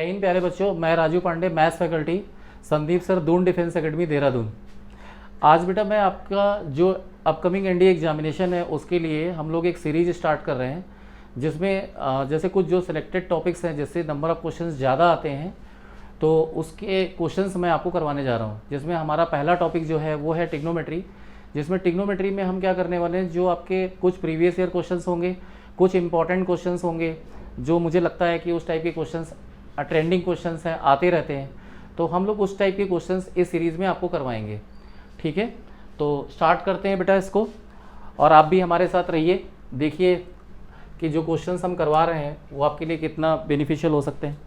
हिंद प्यारे बच्चों, मैं Raju Pandey, maths faculty, Sandeep sir, Doon defence academy, Dehradun. आज बेटा मैं आपका जो अपकमिंग एनडीए एग्जामिनेशन है उसके लिए हम लोग एक सीरीज स्टार्ट कर रहे हैं, जिसमें जैसे कुछ जो सिलेक्टेड टॉपिक्स हैं जिससे नंबर ऑफ क्वेश्चंस ज़्यादा आते हैं, तो उसके क्वेश्चंस मैं आपको करवाने जा रहा हूँ। जिसमें हमारा पहला टॉपिक जो है वो है टिग्नोमेट्री, जिसमें टिग्नोमेट्री में हम क्या करने वाले हैं, जो आपके कुछ प्रीवियस ईयर क्वेश्चंस होंगे, कुछ इंपॉर्टेंट क्वेश्चंस होंगे, जो मुझे लगता है कि उस टाइप के क्वेश्चंस ट्रेंडिंग क्वेश्चंस हैं, आते रहते हैं, तो हम लोग उस टाइप के क्वेश्चंस इस सीरीज़ में आपको करवाएंगे। ठीक है, तो स्टार्ट करते हैं बेटा इसको, और आप भी हमारे साथ रहिए, देखिए कि जो क्वेश्चंस हम करवा रहे हैं वो आपके लिए कितना बेनिफिशियल हो सकते हैं।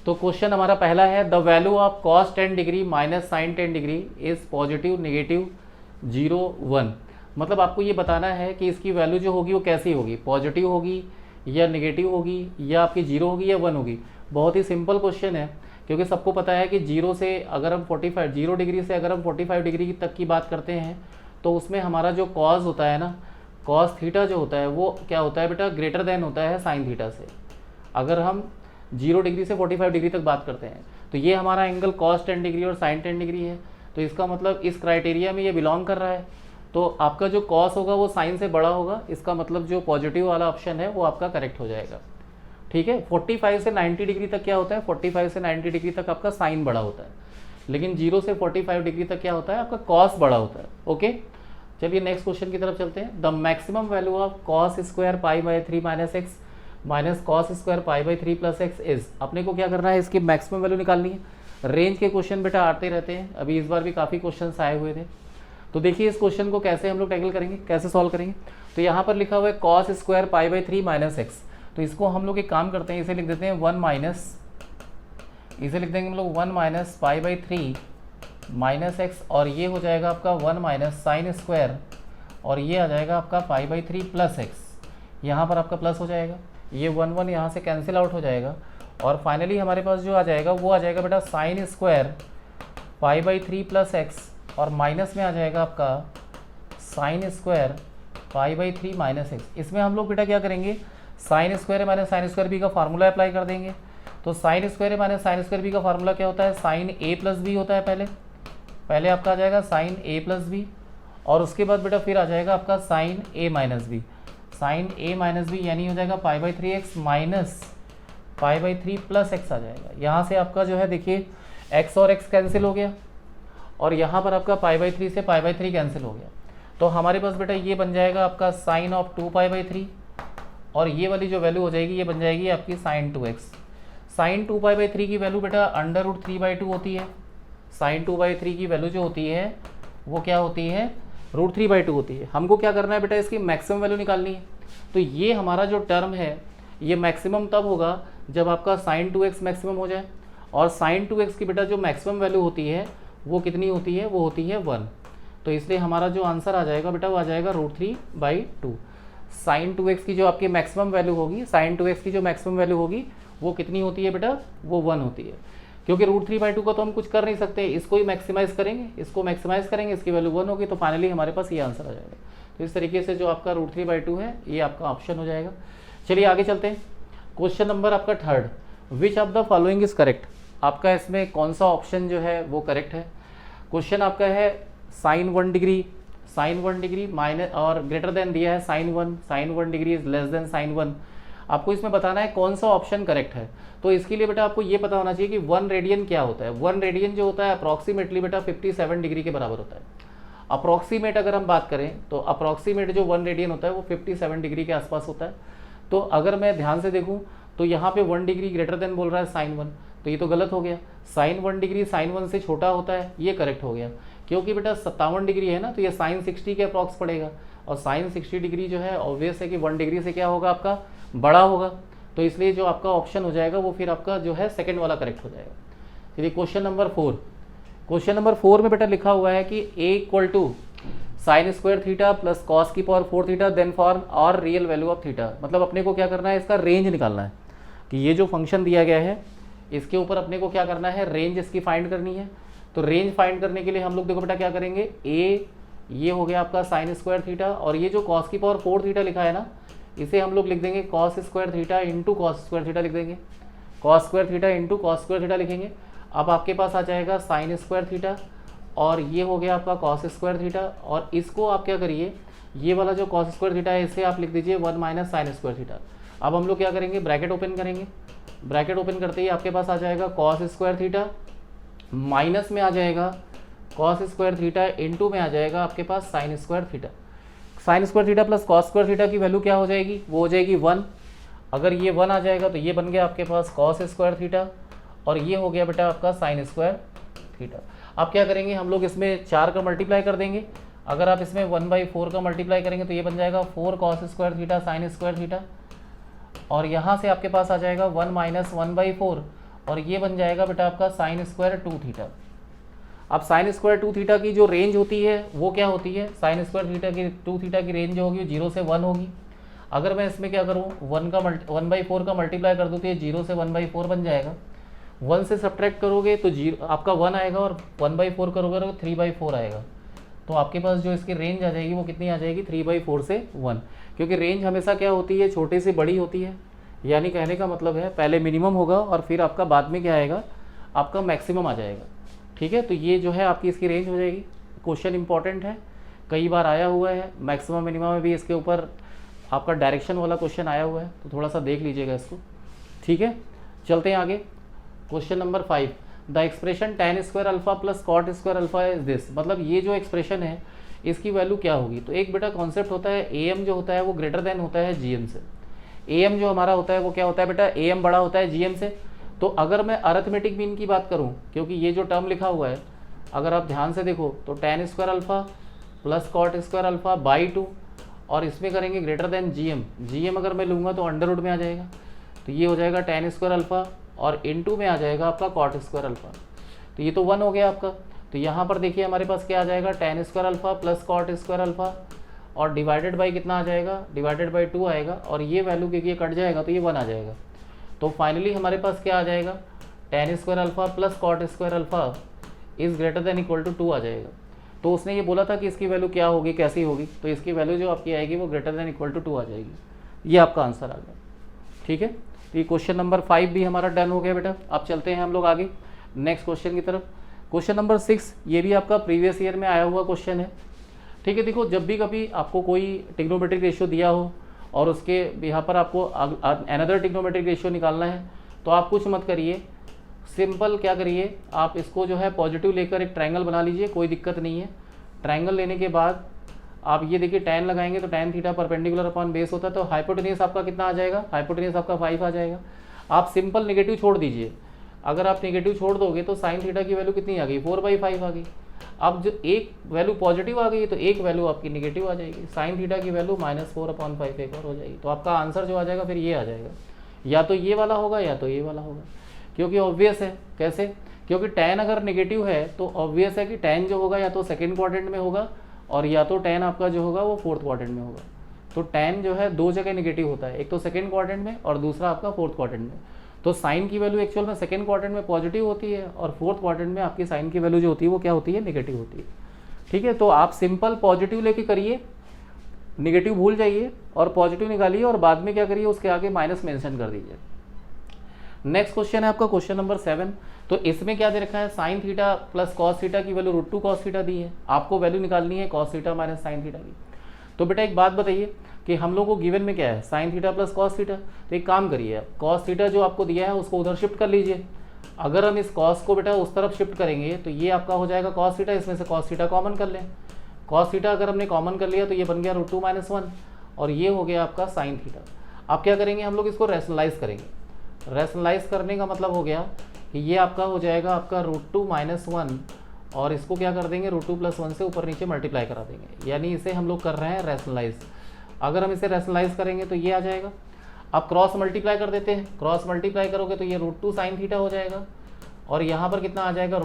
तो क्वेश्चन हमारा पहला है, the value of cos 10 degree minus sin 10 degree is positive, negative, 0, 1। मतलब आपको ये बताना है कि इसकी वैल्यू जो होगी वो कैसी होगी, पॉजिटिव होगी या नेगेटिव होगी या आपकी 0 होगी या 1 होगी। बहुत ही सिंपल क्वेश्चन है, क्योंकि सबको पता है कि 0 से अगर हम 0 डिग्री से अगर हम 45 डिग्री तक की बात करते हैं, तो उसमें हमारा जो कॉस होता है ना, कॉस थीटा जो होता है वो क्या होता है बेटा, ग्रेटर देन होता है साइन थीटा से। अगर हम 0 डिग्री से 45 डिग्री तक बात करते हैं, तो ये हमारा एंगल cos 10 डिग्री और sin 10 डिग्री है, तो इसका मतलब इस क्राइटेरिया में ये बिलोंग कर रहा है। तो आपका जो cos होगा वो sin से बड़ा होगा, इसका मतलब जो पॉजिटिव वाला ऑप्शन है वो आपका करेक्ट हो जाएगा। ठीक है, 45 से 90 डिग्री तक क्या होता है, 45 से 90 डिग्री तक आपका साइन बड़ा होता है, लेकिन 0 से 45 डिग्री तक क्या होता है, आपका कॉस बड़ा होता है। ओके, चलिए नेक्स्ट क्वेश्चन की तरफ चलते हैं। The maximum value of cos square pi by 3 minus x minus cos square pi by 3 plus x is. अपने को क्या करना है, इसकी मैक्सिमम वैल्यू निकालनी है। रेंज के क्वेश्चन बेटा आते रहते हैं, अभी इस बार भी काफ़ी क्वेश्चन आए हुए थे। तो देखिए इस क्वेश्चन को कैसे हम लोग टैकल करेंगे, कैसे सॉल्व करेंगे। तो यहाँ पर लिखा हुआ है cos square pi by 3 minus x, तो इसको हम लोग एक काम करते हैं, इसे लिख देते हैं 1 माइनस, इसे लिख देंगे हम लोग 1 minus pi by 3 minus x, और ये हो जाएगा आपका 1 माइनस साइन स्क्वायर, और ये आ जाएगा आपका पाई बाई 3 प्लस एक्स। यहाँ पर आपका प्लस हो जाएगा, ये 1 यहाँ से कैंसिल आउट हो जाएगा, और फाइनली हमारे पास जो आ जाएगा वो आ जाएगा बेटा sine square pi by 3 plus x, और माइनस में आ जाएगा आपका sine square pi by 3 minus x. इसमें हम लोग बेटा क्या करेंगे, sine square minus sine square B का फार्मूला अप्लाई कर देंगे। तो sine square minus sine square B का फार्मूला क्या होता है, साइन ए प्लस बी होता है। पहले आपका आ जाएगा साइन ए प्लस बी, और उसके बाद बेटा फिर आ जाएगा आपका sine A minus B. Sine A minus B यानी हो जाएगा pi by 3 x minus pi by 3 plus x आ जाएगा। यहाँ से आपका जो है देखिए एक्स और एक्स कैंसिल हो गया, और यहाँ पर आपका पाई बाई 3 से पाई बाई 3 कैंसिल हो गया। तो हमारे पास बेटा ये बन जाएगा आपका साइन ऑफ 2 पाई बाई 3, और ये वाली जो वैल्यू हो जाएगी ये बन जाएगी आपकी sign 2x। Sign 2 pi by 3 की वैल्यू बेटा अंडर रूट 3/2 होती है। साइन 2/3 की वैल्यू जो होती है वो क्या होती है, रूट 3/2 होती है। हमको क्या करना है बेटा, इसकी मैक्सिमम वैल्यू निकालनी है। तो ये हमारा जो टर्म है ये मैक्सिमम तब होगा जब आपका साइन 2x मैक्सिमम हो जाए, और साइन 2x की बेटा जो मैक्सिमम वैल्यू होती है वो कितनी होती है, वो होती है 1। तो इसलिए हमारा जो आंसर आ जाएगा बेटा वो आ जाएगा रूट 3/2। साइन 2x की जो आपकी मैक्सिमम वैल्यू होगी, साइन 2x की जो मैक्सिमम वैल्यू होगी वो कितनी होती है बेटा, वो 1 होती है। क्योंकि रूट 3/2 का तो हम कुछ कर नहीं सकते, इसको ही मैक्सिमाइज करेंगे, इसको मैक्सिमाइज करेंगे, इसकी वैल्यू 1 होगी, तो फाइनली हमारे पास ये आंसर आ जाएगा। तो इस तरीके से जो आपका रूट 3/2 है ये आपका ऑप्शन हो जाएगा। चलिए आगे चलते हैं। क्वेश्चन नंबर आपका 3rd, which of the following is correct. आपका इसमें कौन सा ऑप्शन जो है वो करेक्ट है। क्वेश्चन आपका है साइन 1 डिग्री माइनस और ग्रेटर देन दिया है sine 1 degree is less than sine 1। आपको इसमें बताना है कौन सा ऑप्शन करेक्ट है। तो इसके लिए बेटा आपको ये पता होना चाहिए कि 1 रेडियन क्या होता है। 1 रेडियन जो होता है अप्रॉक्सीमेटली बेटा 57 डिग्री के बराबर होता है। अप्रॉक्सीमेट अगर हम बात करें तो अप्रॉक्सीमेट जो 1 रेडियन होता है वो 57 डिग्री के आसपास होता है। तो अगर मैं ध्यान से देखूँ तो यहाँ पे 1 डिग्री ग्रेटर देन बोल रहा है साइन 1, तो ये तो गलत हो गया। साइन 1 डिग्री साइन 1 से छोटा होता है, ये करेक्ट हो गया, क्योंकि बेटा 57 डिग्री है ना, तो ये साइन 60 के अप्रॉक्स पड़ेगा, और साइन 60 डिग्री जो है ऑब्वियस है कि 1 डिग्री से क्या होगा, आपका बड़ा होगा। तो इसलिए जो आपका ऑप्शन हो जाएगा वो फिर आपका जो है सेकंड वाला करेक्ट हो जाएगा। चलिए क्वेश्चन नंबर 4। क्वेश्चन नंबर 4 में बेटा लिखा हुआ है कि a equal to sine square theta plus cos की power 4 theta then for all real value of theta. मतलब अपने को क्या करना है, इसका रेंज निकालना है कि ये जो फंक्शन दिया गया है इसके ऊपर अपने को क्या करना है, रेंज इसकी फाइंड करनी है। तो रेंज फाइंड करने के लिए हम लोग देखो बेटा क्या करेंगे, a ये हो गया आपका साइन स्क्वायर थीटा, और ये जो कॉस की पावर 4 थीटा लिखा है ना, इसे हम लोग लिख देंगे cos square theta into cos square theta लिख देंगे। Cos square theta into cos square theta लिखेंगे। अब आपके पास आ जाएगा साइन स्क्वायर थीटा, और ये हो गया आपका कॉस स्क्वायर थीटा, और इसको आप क्या करिए, ये वाला जो कॉस स्क्वायर थीटा है इसे आप लिख दीजिए 1 माइनस साइन स्क्वायर थीटा। अब हम लोग क्या करेंगे, ब्रैकेट ओपन करेंगे, ब्रैकेट ओपन करते ही आपके पास आ जाएगा कॉस स्क्वायर थीटा, माइनस में आ जाएगा कॉस स्क्वायर थीटा, इंटू में आ जाएगा आपके पास sine square theta. Sine square theta plus cos square theta की वैल्यू क्या हो जाएगी, वो हो जाएगी 1। अगर ये 1 आ जाएगा तो ये बन गया आपके पास कॉस स्क्वायर थीटा, और ये हो गया बेटा आपका साइन स्क्वायर थीटा। अब क्या करेंगे हम लोग, इसमें 4 का मल्टीप्लाई कर देंगे। अगर आप इसमें 1/4 का मल्टीप्लाई करेंगे तो ये बन जाएगा 4 cos square theta sine square theta, और यहाँ से आपके पास आ जाएगा 1 माइनस 1/4, और ये बन जाएगा बेटा आपका साइन स्क्वायर 2 थीटा। अब साइन स्क्वायर 2 थीटा की जो रेंज होती है वो क्या होती है, साइन स्क्वायर थीटा की 2 थीटा की रेंज जो होगी 0 से 1 होगी। अगर मैं इसमें क्या करूँ, 1/4 का मल्टीप्लाई कर दूँ तो ये 0 से 1/4 बन जाएगा। 1 से सब्ट्रैक्ट करोगे तो आपका 1 आएगा, और 1/4 करोगे तो 3/4 आएगा। तो आपके पास जो इसकी रेंज आ जाएगी वो कितनी आ जाएगी, 3/4 से 1, क्योंकि रेंज हमेशा क्या होती है, छोटे से बड़ी होती है। यानी कहने का मतलब है पहले मिनिमम होगा और फिर आपका बाद में क्या आएगा, आपका मैक्सिमम आ जाएगा। ठीक है, तो ये जो है आपकी इसकी रेंज हो जाएगी। क्वेश्चन इंपॉर्टेंट है, कई बार आया हुआ है, मैक्सिमम मिनिमम में भी इसके ऊपर आपका डायरेक्शन वाला क्वेश्चन आया हुआ है, तो थोड़ा सा देख लीजिएगा इसको। ठीक है, चलते हैं आगे। Question number 5, the expression tan square alpha plus cot square alpha is this. मतलब ये जो एक्सप्रेशन है इसकी वैल्यू क्या होगी। तो एक बेटा कॉन्सेप्ट होता है, am जो होता है वो ग्रेटर देन होता है gm से। am जो हमारा होता है वो क्या होता है बेटा, am बड़ा होता है gm से। तो अगर मैं अरिथमेटिक मीन की बात करूं, क्योंकि ये जो टर्म लिखा हुआ है अगर आप ध्यान से देखो तो tan square alpha plus cot square alpha by 2, और इसमें करेंगे ग्रेटर देन gm अगर मैं लूँगा तो अंडर रूट में आ जाएगा, तो ये हो जाएगा tan स्क्वायर अल्फा, और इनटू में आ जाएगा आपका कॉट स्क्वायर अल्फा। तो ये तो 1 हो गया आपका। तो यहाँ पर देखिए हमारे पास क्या आ जाएगा, tan square alpha plus cot square alpha, और डिवाइडेड बाई कितना आ जाएगा, डिवाइडेड बाई 2 आएगा, और ये वैल्यू क्योंकि ये कट जाएगा तो ये 1 आ जाएगा। तो फाइनली हमारे पास क्या आ जाएगा, tan square alpha plus cot square alpha is greater than equal to 2 आ जाएगा। तो उसने ये बोला था कि इसकी वैल्यू क्या होगी, कैसी होगी, तो इसकी वैल्यू जो आपकी आएगी वो ग्रेटर देन इक्वल टू 2 आ जाएगी। ये आपका आंसर आ गया। ठीक है, तो ये क्वेश्चन नंबर 5 भी हमारा डन हो गया बेटा। अब चलते हैं हम लोग आगे नेक्स्ट क्वेश्चन की तरफ। क्वेश्चन नंबर 6, ये भी आपका प्रीवियस ईयर में आया हुआ क्वेश्चन है। ठीक है, देखो जब भी कभी आपको कोई ट्रिग्नोमेट्रिक रेशियो दिया हो और उसके यहाँ पर आपको अनदर ट्रिग्नोमेट्रिक रेशियो निकालना है, तो आप कुछ मत करिए, सिंपल क्या करिए, आप इसको जो है पॉजिटिव लेकर एक ट्रायंगल बना लीजिए, कोई दिक्कत नहीं है। ट्रायंगल लेने के बाद आप ये देखिए tan लगाएंगे तो tan theta perpendicular upon base होता है, तो हाइपोटेन्यूज आपका कितना आ जाएगा, हाइपोटेन्यूज आपका 5 आ जाएगा। आप सिंपल नेगेटिव छोड़ दीजिए, अगर आप नेगेटिव छोड़ दोगे तो साइन थीटा की वैल्यू कितनी आ गई, 4/5 आ गई। अब जो एक वैल्यू पॉजिटिव आ गई तो एक वैल्यू आपकी नेगेटिव आ जाएगी, साइन थीटा की वैल्यू -4/5 एक और हो जाएगी। तो आपका आंसर जो आ जाएगा फिर ये आ जाएगा, या तो ये वाला होगा या तो ये वाला होगा, क्योंकि ऑब्वियस है। कैसे, क्योंकि tan अगर नेगेटिव है तो ऑब्वियस है कि tan जो होगा या तो सेकेंड क्वाड्रेंट में होगा, और या तो tan आपका जो होगा वो फोर्थ क्वाड्रेंट में होगा। तो tan जो है 2 जगह नेगेटिव होता है, एक तो सेकेंड क्वाड्रेंट में और दूसरा आपका फोर्थ क्वाड्रेंट में। तो साइन की वैल्यू एक्चुअल में सेकेंड क्वाड्रेंट में पॉजिटिव होती है, और फोर्थ क्वाड्रेंट में आपकी साइन की वैल्यू जो होती है वो क्या होती है, नेगेटिव होती है। ठीक है, तो आप सिंपल पॉजिटिव लेके करिए, नेगेटिव भूल जाइए और पॉजिटिव निकालिए, और बाद में क्या करिए उसके आगे माइनस मेंशन कर दीजिए। नेक्स्ट क्वेश्चन है आपका क्वेश्चन नंबर 7। तो इसमें क्या दे रखा है, sine theta plus cos theta की वैल्यू √2 कॉस थीटा दी है, आपको वैल्यू निकालनी है cos theta minus sine theta की। तो बेटा एक बात बताइए कि हम लोग को गिवन में क्या है, sine theta plus cos theta. तो एक काम करिए, आप कॉस थीटा जो आपको दिया है उसको उधर शिफ्ट कर लीजिए। अगर हम इस कॉस को बेटा उस तरफ शिफ्ट करेंगे तो ये आपका हो जाएगा कॉस थीटा, इसमें से कॉस थीटा कॉमन कर लें। कॉस थीटा अगर हमने कॉमन कर लिया तो ये बन गया √2 - 1, और ये हो गया आपका साइन थीटा। अब क्या करेंगे हम लोग, इसको रैशनलाइज करेंगे। रैशनलाइज करने का मतलब हो गया कि ये आपका हो जाएगा आपका √2 - 1, और इसको क्या कर देंगे, √2 + 1 से ऊपर नीचे मल्टीप्लाई करा देंगे, यानी इसे हम लोग कर रहे हैं रैशनलाइज। अगर हम इसे रैशनलाइज करेंगे तो ये आ जाएगा। अब क्रॉस मल्टीप्लाई कर देते हैं, क्रॉस मल्टीप्लाई करोगे तो ये √2 साइन थीटा हो जाएगा, और यहाँ पर कितना आ जाएगा,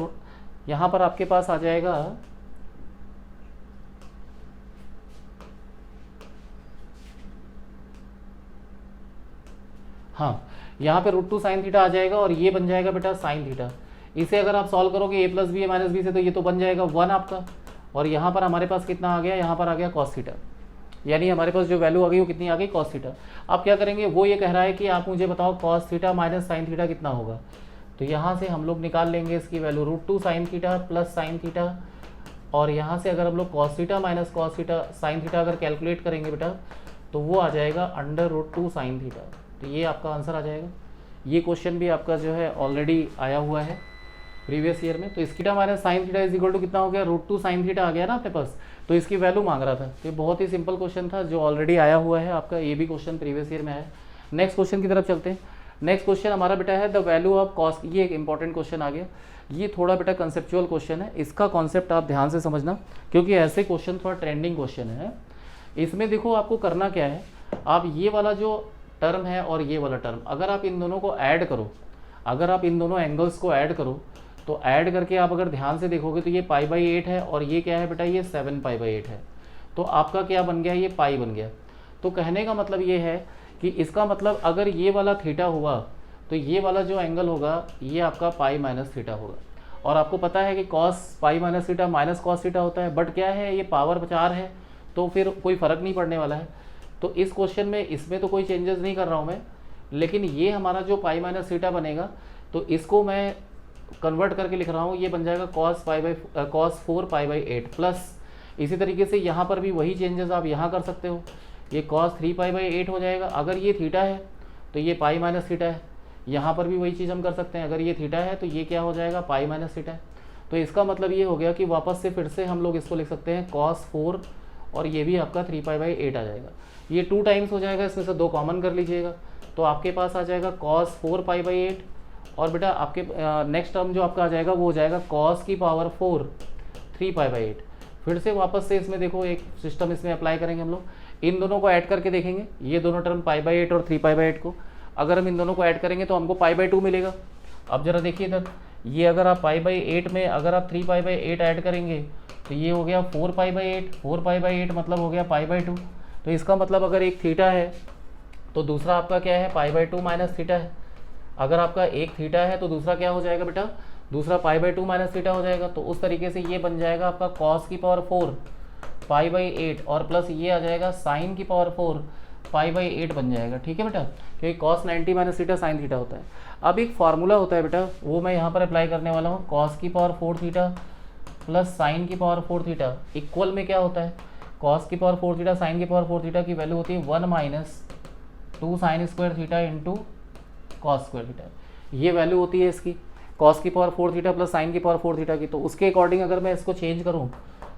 यहाँ पर आपके पास आ जाएगा हाँ, यहाँ पे √2 साइन थीटा आ जाएगा, और ये बन जाएगा बेटा साइन थीटा। इसे अगर आप सॉल्व करोगे a + b - b से, तो ये तो बन जाएगा 1 आपका, और यहाँ पर हमारे पास कितना आ गया, यहाँ पर आ गया कॉस थीटा। यानी हमारे पास जो वैल्यू आ गई वो कितनी आ गई, कॉस थीटा। आप क्या करेंगे, वो ये कह रहा है कि आप मुझे बताओ cos theta minus sine theta कितना होगा, तो यहाँ से हम लोग निकाल लेंगे इसकी value √2 sine theta plus sine theta, और यहाँ से अगर हम लोग cos theta minus cos theta sine theta अगर कैलकुलेट करेंगे बेटा, तो वो आ जाएगा √2 साइन थीटा। तो ये आपका आंसर आ जाएगा। ये क्वेश्चन भी आपका जो है ऑलरेडी आया हुआ है प्रीवियस ईयर में। तो इसकी theta minus sine theta is equal to कितना हो गया, √2 साइन थीटा आ गया ना अपने पास, तो इसकी वैल्यू मांग रहा था। तो ये बहुत ही सिंपल क्वेश्चन था जो ऑलरेडी आया हुआ है आपका, ये भी क्वेश्चन प्रीवियस ईयर में आया। नेक्स्ट क्वेश्चन की तरफ चलते हैं। नेक्स्ट क्वेश्चन हमारा बेटा है द वैल्यू ऑफ कॉस। ये एक इंपॉर्टेंट क्वेश्चन आ गया, ये थोड़ा बेटा कंसेप्चुअल क्वेश्चन है, इसका कॉन्सेप्ट आप ध्यान से समझना, क्योंकि ऐसे क्वेश्चन थोड़ा ट्रेंडिंग क्वेश्चन है। इसमें देखो आपको करना क्या है, आप ये वाला जो टर्म है और ये वाला टर्म, अगर आप इन दोनों को ऐड करो, अगर आप इन दोनों एंगल्स को ऐड करो, तो ऐड करके आप अगर ध्यान से देखोगे तो ये π/8 है और ये क्या है बेटा, ये 7π/8 है। तो आपका क्या बन गया, ये पाई बन गया। तो कहने का मतलब ये है कि इसका मतलब अगर ये वाला थीटा हुआ तो ये वाला जो एंगल होगा ये आपका पाई माइनस थीटा होगा। और आपको पता है कि cos pi minus theta minus cos theta होता है, बट क्या है, ये पावर 4 है, तो फिर कोई फ़र्क नहीं पड़ने वाला है। तो इस क्वेश्चन में इसमें तो कोई चेंजेस नहीं कर रहा हूँ मैं, लेकिन ये हमारा जो पाई माइनस थीटा बनेगा, तो इसको मैं कन्वर्ट करके लिख रहा हूँ, ये बन जाएगा cos 4π/8 प्लस, इसी तरीके से यहाँ पर भी वही चेंजेस आप यहाँ कर सकते हो, ये cos 3π/8 हो जाएगा। अगर ये थीटा है तो ये पाई माइनस थीटा है, यहाँ पर भी वही चीज़ हम कर सकते हैं, अगर ये थीटा है तो ये क्या हो जाएगा, पाई माइनस थीटा है। तो इसका मतलब ये हो गया कि वापस से फिर से हम लोग इसको लिख सकते हैं cos 4 और ये भी आपका 3π/8 आ जाएगा। ये 2 टाइम्स हो जाएगा, इसमें से 2 कॉमन कर लीजिएगा, तो आपके पास आ जाएगा cos 4π/8, और बेटा आपके नेक्स्ट टर्म जो आपका आ जाएगा वो हो जाएगा cos की पावर 4 3π/8। फिर से वापस से इसमें देखो एक सिस्टम इसमें अप्लाई करेंगे हम लोग, इन दोनों को ऐड करके देखेंगे, ये दोनों टर्म π/8 और 3π/8 को अगर हम इन दोनों को ऐड करेंगे तो हमको π/2 मिलेगा। अब जरा देखिए इधर, ये अगर आप π/8 में अगर आप 3π/8 ऐड करेंगे तो ये हो गया 4π/8, 4π/8 मतलब हो गया π/2। तो इसका मतलब अगर एक थीटा है तो दूसरा आपका क्या है, π/2 माइनस थीटा है। अगर आपका एक थीटा है तो दूसरा क्या हो जाएगा बेटा, दूसरा π/2 माइनस थीटा हो जाएगा। तो उस तरीके से ये बन जाएगा आपका cos की पावर 4 π/8 और प्लस ये आ जाएगा sin की पावर 4 π/8 बन जाएगा। ठीक है बेटा, क्योंकि cos 90 minus theta sine theta होता है। अब एक फार्मूला होता है बेटा, वो मैं यहाँ पर अप्लाई करने वाला हूँ, cos की पावर 4 थीटा प्लस साइन की पावर 4 थीटा इक्वल में क्या होता है, cos की पावर 4 थीटा साइन की पावर 4 थीटा की वैल्यू होती है 1 minus 2 sign square theta into cos square theta. ये वैल्यू होती है इसकी, कॉस की पावर 4 थीटा प्लस साइन की पावर 4 थीटा की। तो उसके अकॉर्डिंग अगर मैं इसको चेंज करूँ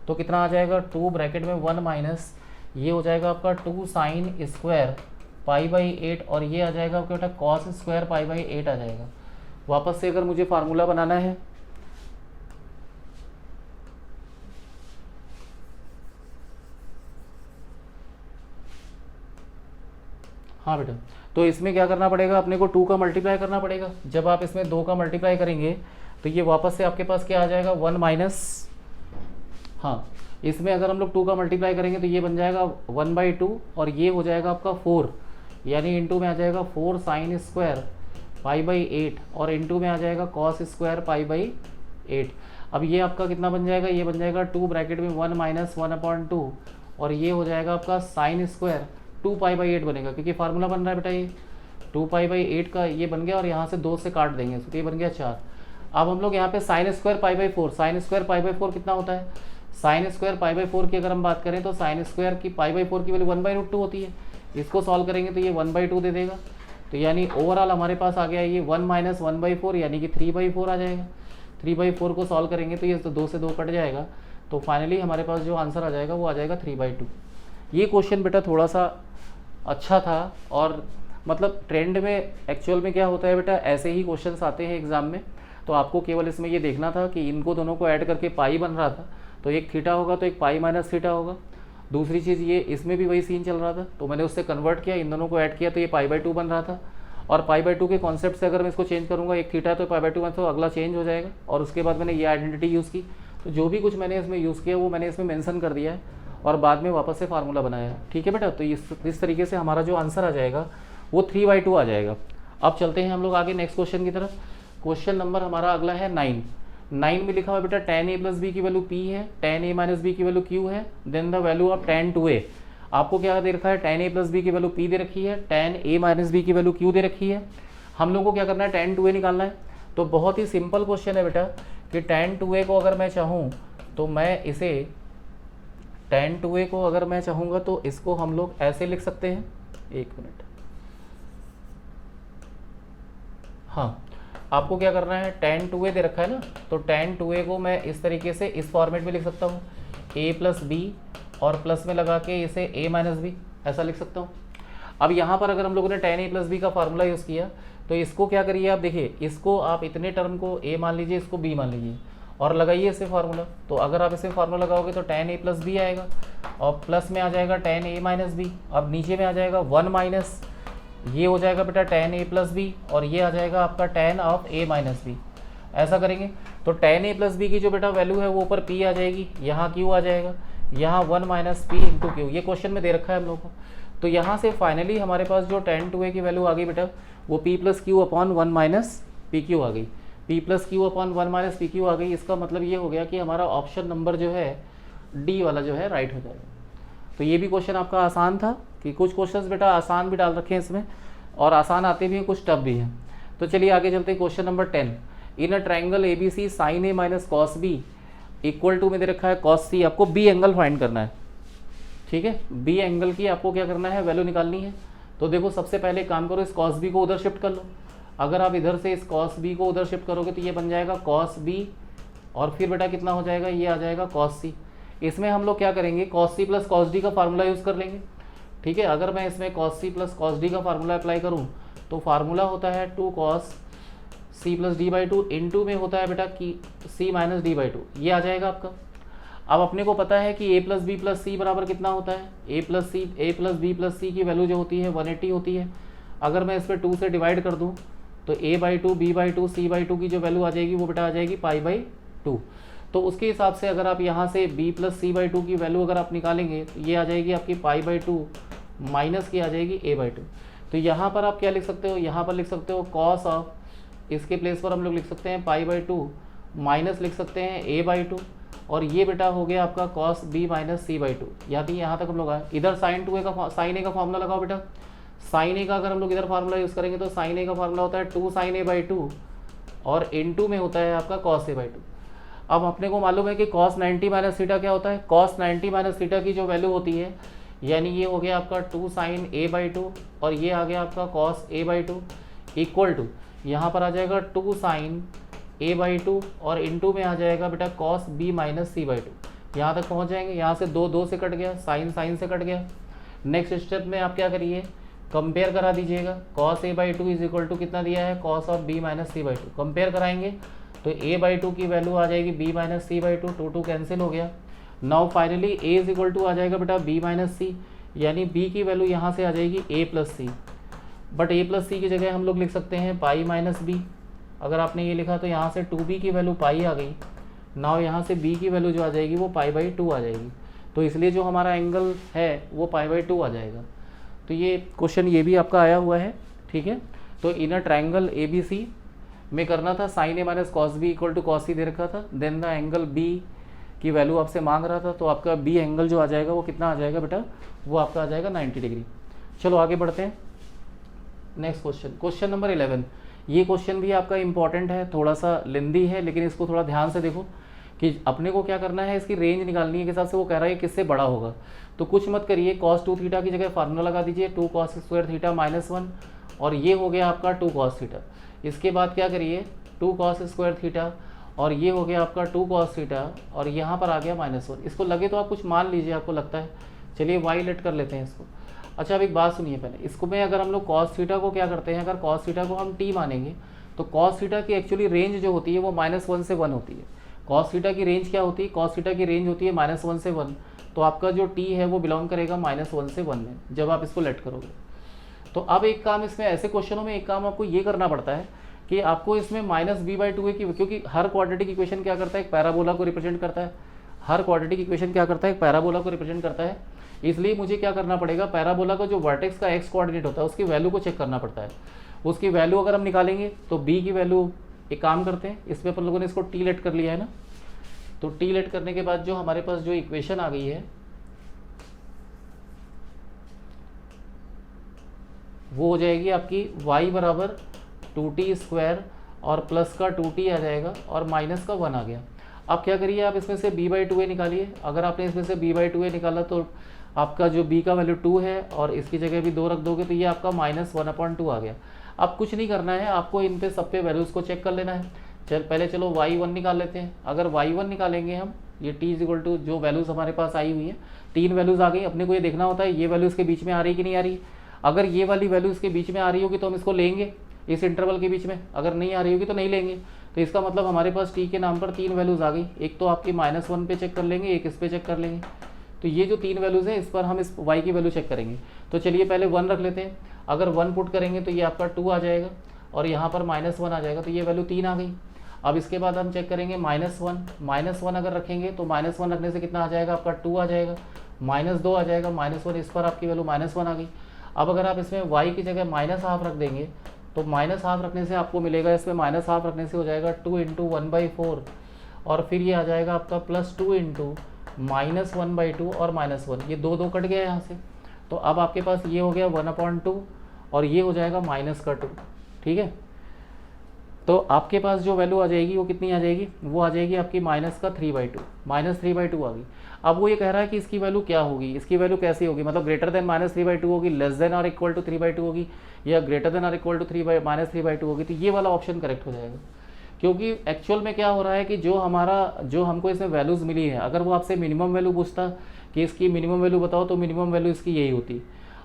तो कितना आ जाएगा, 2 ब्रैकेट में 1 माइनस ये हो जाएगा आपका 2 साइन स्क्वायर π/8 और ये आ जाएगा आपका बेटा कॉस स्क्वायर π/8 आ जाएगा। वापस से अगर मुझे फार्मूला बनाना है, हाँ बेटा, तो इसमें क्या करना पड़ेगा, अपने को 2 का मल्टीप्लाई करना पड़ेगा। जब आप इसमें 2 का मल्टीप्लाई करेंगे तो ये वापस से आपके पास क्या आ जाएगा, 1 माइनस, हाँ इसमें अगर हम लोग 2 का मल्टीप्लाई करेंगे तो ये बन जाएगा 1/2 और ये हो जाएगा आपका 4, यानी इंटू में आ जाएगा 4 साइन स्क्वायर π/8 और इंटू में आ जाएगा कॉस स्क्वायर π/8। अब ये आपका कितना बन जाएगा, ये बन जाएगा 2 ब्रैकेट में 1 माइनस 1/2 और ये हो जाएगा आपका साइन स्क्वायर 2π/8 बनेगा, क्योंकि फार्मूला बन रहा है बेटा ये 2π/8 का ये बन गया और यहाँ से 2 से काट देंगे तो ये बन गया 4। अब हम लोग यहाँ पे साइन स्क्वायर π/4, साइन स्क्वायर π/4 कितना होता है, साइन स्क्वायर π/4 की अगर हम बात करें तो साइन स्क्वायर की π/4 की वैल्यू 1/√2 होती है। इसको सॉल्व करेंगे तो ये 1/2 दे देगा, तो यानी ओवरऑल हमारे पास आ गया ये 1 माइनस 1/4 यानी कि 3/4 आ जाएगा। 3/4 को सॉल्व करेंगे तो ये तो 2 से 2 कट जाएगा, तो फाइनली हमारे पास जो आंसर आ जाएगा वो आ जाएगा 3/2। ये क्वेश्चन बेटा थोड़ा सा अच्छा था, और मतलब ट्रेंड में एक्चुअल में क्या होता है बेटा, ऐसे ही क्वेश्चंस आते हैं एग्जाम में, तो आपको केवल इसमें ये देखना था कि इनको दोनों को ऐड करके पाई बन रहा था, तो एक थीटा होगा तो एक पाई माइनस थीटा होगा। दूसरी चीज़ ये, इसमें भी वही सीन चल रहा था तो मैंने उससे कन्वर्ट किया, इन दोनों को ऐड किया तो ये π/2 बन रहा था। और π/2 के कॉन्सेप्ट से अगर मैं इसको चेंज करूँगा, एक थीटा तो π/2 में तो अगला चेंज हो जाएगा। और उसके बाद मैंने ये आइडेंटिटी यूज़ की, तो जो भी कुछ मैंने इसमें यूज़ किया वो मैंने इसमें मेंशन कर दिया है और बाद में वापस से फार्मूला बनाया है। ठीक है बेटा, तो इस तरीके से हमारा जो आंसर आ जाएगा वो 3/2 आ जाएगा। अब चलते हैं हम लोग आगे नेक्स्ट क्वेश्चन की तरफ। क्वेश्चन नंबर हमारा अगला है 9 में लिखा हुआ बेटा tan a प्लस बी की वैल्यू p है, tan a माइनस बी की वैल्यू q है, then the value of tan 2a। आपको क्या दे रखा है, tan a प्लस बी की वैल्यू p दे रखी है, tan a माइनस बी की वैल्यू q दे रखी है। हम लोग को क्या करना है, tan 2a निकालना है। तो बहुत ही सिंपल क्वेश्चन है बेटा कि tan 2a को अगर मैं चाहूँ तो मैं इसे tan 2a को अगर मैं चाहूँगा तो इसको हम लोग ऐसे लिख सकते हैं, एक मिनट, हाँ आपको क्या करना है, tan 2a दे रखा है ना, तो tan 2a को मैं इस तरीके से इस फॉर्मेट में लिख सकता हूँ, a प्लस बी और प्लस में लगा के इसे a माइनस बी ऐसा लिख सकता हूँ। अब यहाँ पर अगर हम लोगों ने tan a प्लस बी का फार्मूला यूज़ किया तो इसको क्या करिए आप, देखिए इसको आप इतने टर्म को a मान लीजिए, इसको b मान लीजिए और लगाइए इसे फार्मूला। तो अगर आप इसे फार्मूला लगाओगे तो tan a प्लस बी आएगा और प्लस में आ जाएगा tan a माइनस बी। अब नीचे में आ जाएगा 1 माइनस, ये हो जाएगा बेटा tan a प्लस बी और ये आ जाएगा आपका tan of a minus B. ऐसा करेंगे तो tan a प्लस बी की जो बेटा वैल्यू है वो ऊपर p आ जाएगी, यहाँ q आ जाएगा, यहाँ 1 माइनस पी इंटू क्यू, ये क्वेश्चन में दे रखा है हम लोग को। तो यहाँ से फाइनली हमारे पास जो tan 2a की वैल्यू आ गई बेटा वो p plus q upon 1 minus p q आ गई, p plus q upon 1 minus p q आ गई। इसका मतलब ये हो गया कि हमारा ऑप्शन नंबर जो है डी वाला जो है राइट हो जाएगा। तो ये भी क्वेश्चन आपका आसान था कि कुछ क्वेश्चंस बेटा आसान भी डाल रखे हैं इसमें और आसान आते भी हैं, कुछ टफ भी हैं। तो चलिए आगे चलते हैं, question number 10। In a triangle A B C sine A minus cos B equal to में दे रखा है कॉस सी। आपको बी एंगल फाइंड करना है, ठीक है, बी एंगल की आपको क्या करना है, वैल्यू निकालनी है। तो देखो सबसे पहले काम करो, इस कॉस बी को उधर शिफ्ट कर लो। अगर आप इधर से इस कॉस बी को उधर शिफ्ट करोगे तो ये बन जाएगा कॉस बी और फिर बेटा कितना हो जाएगा, ये आ जाएगा कॉस सी। इसमें हम लोग क्या करेंगे, cos C plus cos D का फार्मूला यूज़ कर लेंगे, ठीक है। अगर मैं इसमें cos C plus cos D का फार्मूला अप्लाई करूँ तो फार्मूला होता है 2 cos C plus D by 2, into में होता है बेटा कि सी माइनस डी बाई 2, ये आ जाएगा आपका। अब अपने को पता है कि a प्लस बी प्लस सी बराबर कितना होता है, a plus B plus c की वैल्यू जो होती है 180 होती है। अगर मैं इस पर 2 से डिवाइड कर दूँ तो a by 2 b by 2 c by 2 की जो वैल्यू आ जाएगी वो बेटा आ जाएगी पाई बाई 2। तो उसके हिसाब से अगर आप यहाँ से b प्लस सी बाई 2 की वैल्यू अगर आप निकालेंगे तो ये आ जाएगी आपकी पाई बाई 2 माइनस की आ जाएगी a बाई 2। तो यहाँ पर आप क्या लिख सकते हो, यहाँ पर लिख सकते हो कॉस ऑफ, इसके प्लेस पर हम लोग लिख सकते हैं पाई बाई 2 माइनस लिख सकते हैं a बाई 2 और ये बेटा हो गया आपका cos b minus C by 2। यहाँ तक हम लोग आए। इधर साइन 2a का साइन a का फार्मूला लगाओ बेटा। साइन a का अगर हम लोग इधर फार्मूला यूज़ करेंगे तो साइन a का फार्मूला होता है 2 साइन a बाई 2 और इन टू में होता है आपका कॉस a बाई 2। अब अपने को मालूम है कि कॉस 90 माइनस थीटा क्या होता है, कॉस 90 माइनस थीटा की जो वैल्यू होती है, यानी ये हो गया आपका 2 साइन a बाई 2 और ये आ गया आपका cos a by 2 equal to, यहाँ पर आ जाएगा 2 साइन a बाई 2 और इनटू में आ जाएगा बेटा cos b minus C by 2। यहाँ तक पहुँच जाएंगे, यहाँ से 2 से कट गया, साइन साइन से कट गया। नेक्स्ट स्टेप में आप क्या करिए, कंपेयर करा दीजिएगा, cos a by 2 is equal to कितना दिया है, cos of b minus C by 2। Compare कराएंगे तो a बाई 2 की वैल्यू आ जाएगी b minus C by 2, 2 cancel हो गया। Now finally a is equal to आ जाएगा बेटा b माइनस सी, यानी b की वैल्यू यहाँ से आ जाएगी a plus c, but a plus c की जगह हम लोग लिख सकते हैं पाई माइनस बी। अगर आपने ये लिखा तो यहाँ से 2b की वैल्यू पाई आ गई। नाउ यहाँ से b की वैल्यू जो आ जाएगी वो पाई बाई 2 आ जाएगी, तो इसलिए जो हमारा एंगल है वो पाई बाई 2 आ जाएगा। तो ये क्वेश्चन ये भी आपका आया हुआ है, ठीक है। तो इन अ ट्राइंगल ए बी सी में करना था sine A minus cos B equal to cos C दे रखा था, देन द एंगल बी की वैल्यू आपसे मांग रहा था, तो आपका बी एंगल जो आ जाएगा वो कितना आ जाएगा बेटा, वो आपका आ जाएगा 90 डिग्री। चलो आगे बढ़ते हैं, नेक्स्ट क्वेश्चन, क्वेश्चन नंबर 11। ये क्वेश्चन भी आपका इंपॉर्टेंट है, थोड़ा सा लेंदी है, लेकिन इसको थोड़ा ध्यान से देखो कि अपने को क्या करना है, इसकी रेंज निकालनी है के हिसाब से वो कह रहा है किससे बड़ा होगा। तो कुछ मत करिए, cos 2 थीटा की जगह फार्मूला लगा दीजिए 2 cos स्क्वायर थीटा माइनस 1 और ये हो गया आपका 2 cos थीटा। इसके बाद क्या करिए 2 cos स्क्वायर थीटा और ये हो गया आपका 2 cos थीटा और यहाँ पर आ गया माइनस 1। इसको लगे तो आप कुछ मान लीजिए, आपको लगता है। चलिए वाई लेट कर लेते हैं इसको। अच्छा अब एक बात सुनिए पहले, इसको में अगर हम लोग cos थीटा को क्या करते हैं, अगर cos थीटा को हम t मानेंगे तो cos थीटा की एक्चुअली रेंज जो होती है वो -1 से 1 होती है। cos थीटा की रेंज क्या होती है, cos थीटा की रेंज होती है -1 से 1, तो आपका जो t है वो बिलोंग करेगा -1 से 1 में जब आप इसको लेट करोगे। तो अब एक काम इसमें, ऐसे क्वेश्चनों में एक काम आपको ये करना पड़ता है कि आपको इसमें -b/2 की, क्योंकि हर क्वाड्रेटिक इक्वेशन क्या करता है, एक पैराबोला को रिप्रेजेंट करता है। हर क्वाड्रेटिक इक्वेशन क्या करता है, एक पैराबोला को रिप्रेजेंट करता है। इसलिए मुझे क्या करना पड़ेगा, पैराबोला का जो वर्टेक्स का x कोऑर्डिनेट होता है उसकी वैल्यू को चेक करना पड़ता है। उसकी वैल्यू अगर हम निकालेंगे तो b की वैल्यू, एक काम करते हैं, इसमें अपन लोगों ने इसको t लेट कर लिया है ना, तो t लेट करने के बाद जो हमारे पास जो इक्वेशन आ गई है वो हो जाएगी आपकी y बराबर 2t² और प्लस का 2t आ जाएगा और माइनस का 1 आ गया। अब क्या करिए, आप इसमें से b/2a निकालिए। अगर आपने इसमें से b/2a निकाला तो आपका जो b का वैल्यू 2 है और इसकी जगह भी 2 रख दोगे तो ये आपका -1/2 आ गया। अब कुछ नहीं करना है, आपको इन पे सब पे वैल्यूज़ को चेक कर लेना है। पहले चलो y1 निकाल लेते हैं। अगर y1 निकालेंगे हम, ये t = जो वैल्यूज़ हमारे पास आई हुई है, 3 वैल्यूज़ आ गई। अपने को ये देखना होता है ये वैल्यू इसके बीच में आ रही कि नहीं आ रही। अगर ये वाली वैल्यू इसके बीच में आ रही होगी तो हम इसको लेंगे इस इंटरवल के बीच में, अगर नहीं आ रही होगी तो नहीं लेंगे। तो इसका मतलब हमारे पास t के नाम पर 3 वैल्यूज़ आ गई। एक तो आपकी -1 पे चेक कर लेंगे, एक इस पे चेक कर लेंगे। तो ये जो 3 वैल्यूज़ हैं इस पर हम इस y की वैल्यू चेक करेंगे। तो चलिए पहले 1 रख लेते हैं। अगर 1 पुट करेंगे तो ये आपका 2 आ जाएगा और यहाँ पर -1 आ जाएगा, तो ये वैल्यू 3 आ गई। अब इसके बाद हम चेक करेंगे -1 अगर रखेंगे तो -1 रखने से कितना आ जाएगा आपका 2 आ जाएगा, -2 आ जाएगा, -1 इस पर आपकी वैल्यू -1 आ गई। अब अगर आप इसमें y की जगह -½ रख देंगे तो -½ रखने से आपको मिलेगा, इसमें -½ रखने से हो जाएगा 2 × 1/4 और फिर ये आ जाएगा आपका +2 × -1/2 और -1, ये 2 कट गया यहाँ से। तो अब आपके पास ये हो गया 1/2 और ये हो जाएगा -2। ठीक है, तो आपके पास जो वैल्यू आ जाएगी वो कितनी आ जाएगी, वो आ जाएगी आपकी -3/2 आ गई। अब वो ये कह रहा है कि इसकी वैल्यू क्या होगी, इसकी वैल्यू कैसी होगी, मतलब ग्रेटर देन -3/2 होगी, लेस देन और इक्वल टू 3/2 होगी, या ग्रेटर देन और इक्वल टू -3/2 होगी। तो ये वाला ऑप्शन करेक्ट हो जाएगा, क्योंकि एक्चुअल में क्या हो रहा है कि जो हमको इसमें वैल्यूज़ मिली है, अगर वो आपसे मिनिमम वैल्यू पूछता कि इसकी मिनिमम वैल्यू बताओ तो मिनिमम वैल्यू इसकी यही होती,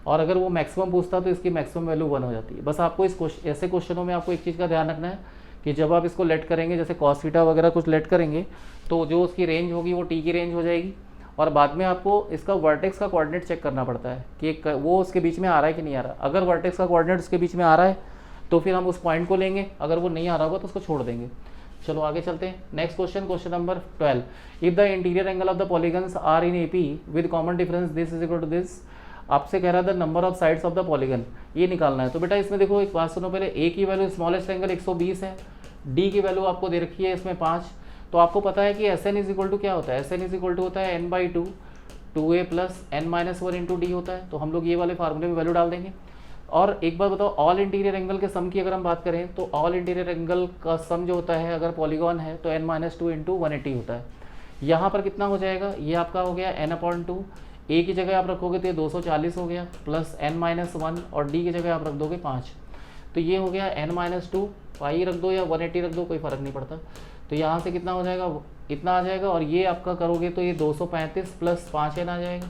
और अगर वो मैक्सिमम पूछता तो इसकी मैक्सिमम वैल्यू 1 हो जाती है। बस आपको ऐसे क्वेश्चनों में आपको एक चीज़ का ध्यान रखना है कि जब आप इसको लेट करेंगे, जैसे cos थीटा वगैरह कुछ लेट करेंगे, तो जो उसकी रेंज होगी वो t की रेंज हो जाएगी, और बाद में आपको इसका वर्टेक्स का कोऑर्डिनेट चेक करना पड़ता है कि वो उसके बीच में आ रहा है कि नहीं आ रहा। अगर वर्टेक्स का कोऑर्डिनेट उसके बीच में आ रहा है तो फिर हम उस पॉइंट को लेंगे, अगर वो नहीं आ रहा होगा तो उसको छोड़ देंगे। चलो आगे चलते हैं। Next question number 12, if the interior angle of the polygons are in AP with common difference this is equal to this. आपसे कह रहा था number of sides of the polygon, ये निकालना है। तो बेटा इसमें देखो एक बात सुनो, पहले a की वैल्यू स्मॉलेस्ट एंगल 120 है, d की वैल्यू आपको दे रखी है इसमें 5। तो आपको पता है कि Sn इज इक्वल टू क्या होता है, Sn इज इक्वल टू होता है n/2 2a plus n-1 × d होता है। तो हम लोग ये वाले फार्मूले में वैल्यू डाल देंगे। और एक बात बताओ, ऑल इंटीरियर एंगल के सम की अगर हम बात करें तो ऑल इंटीरियर एंगल का सम जो होता है अगर पॉलीगॉन है तो n-2 × 180 होता है। यहाँ पर कितना हो जाएगा, ये आपका हो गया n/2, a की जगह आप रखोगे तो ये 240 हो गया, प्लस n-1 और d की जगह आप रख दोगे 5, तो ये हो गया n-2, पाई रख दो या 180 रख दो, कोई फ़र्क नहीं पड़ता। तो यहाँ से कितना हो जाएगा, इतना आ जाएगा, और ये आपका करोगे तो ये 235 प्लस 5n आ जाएगा।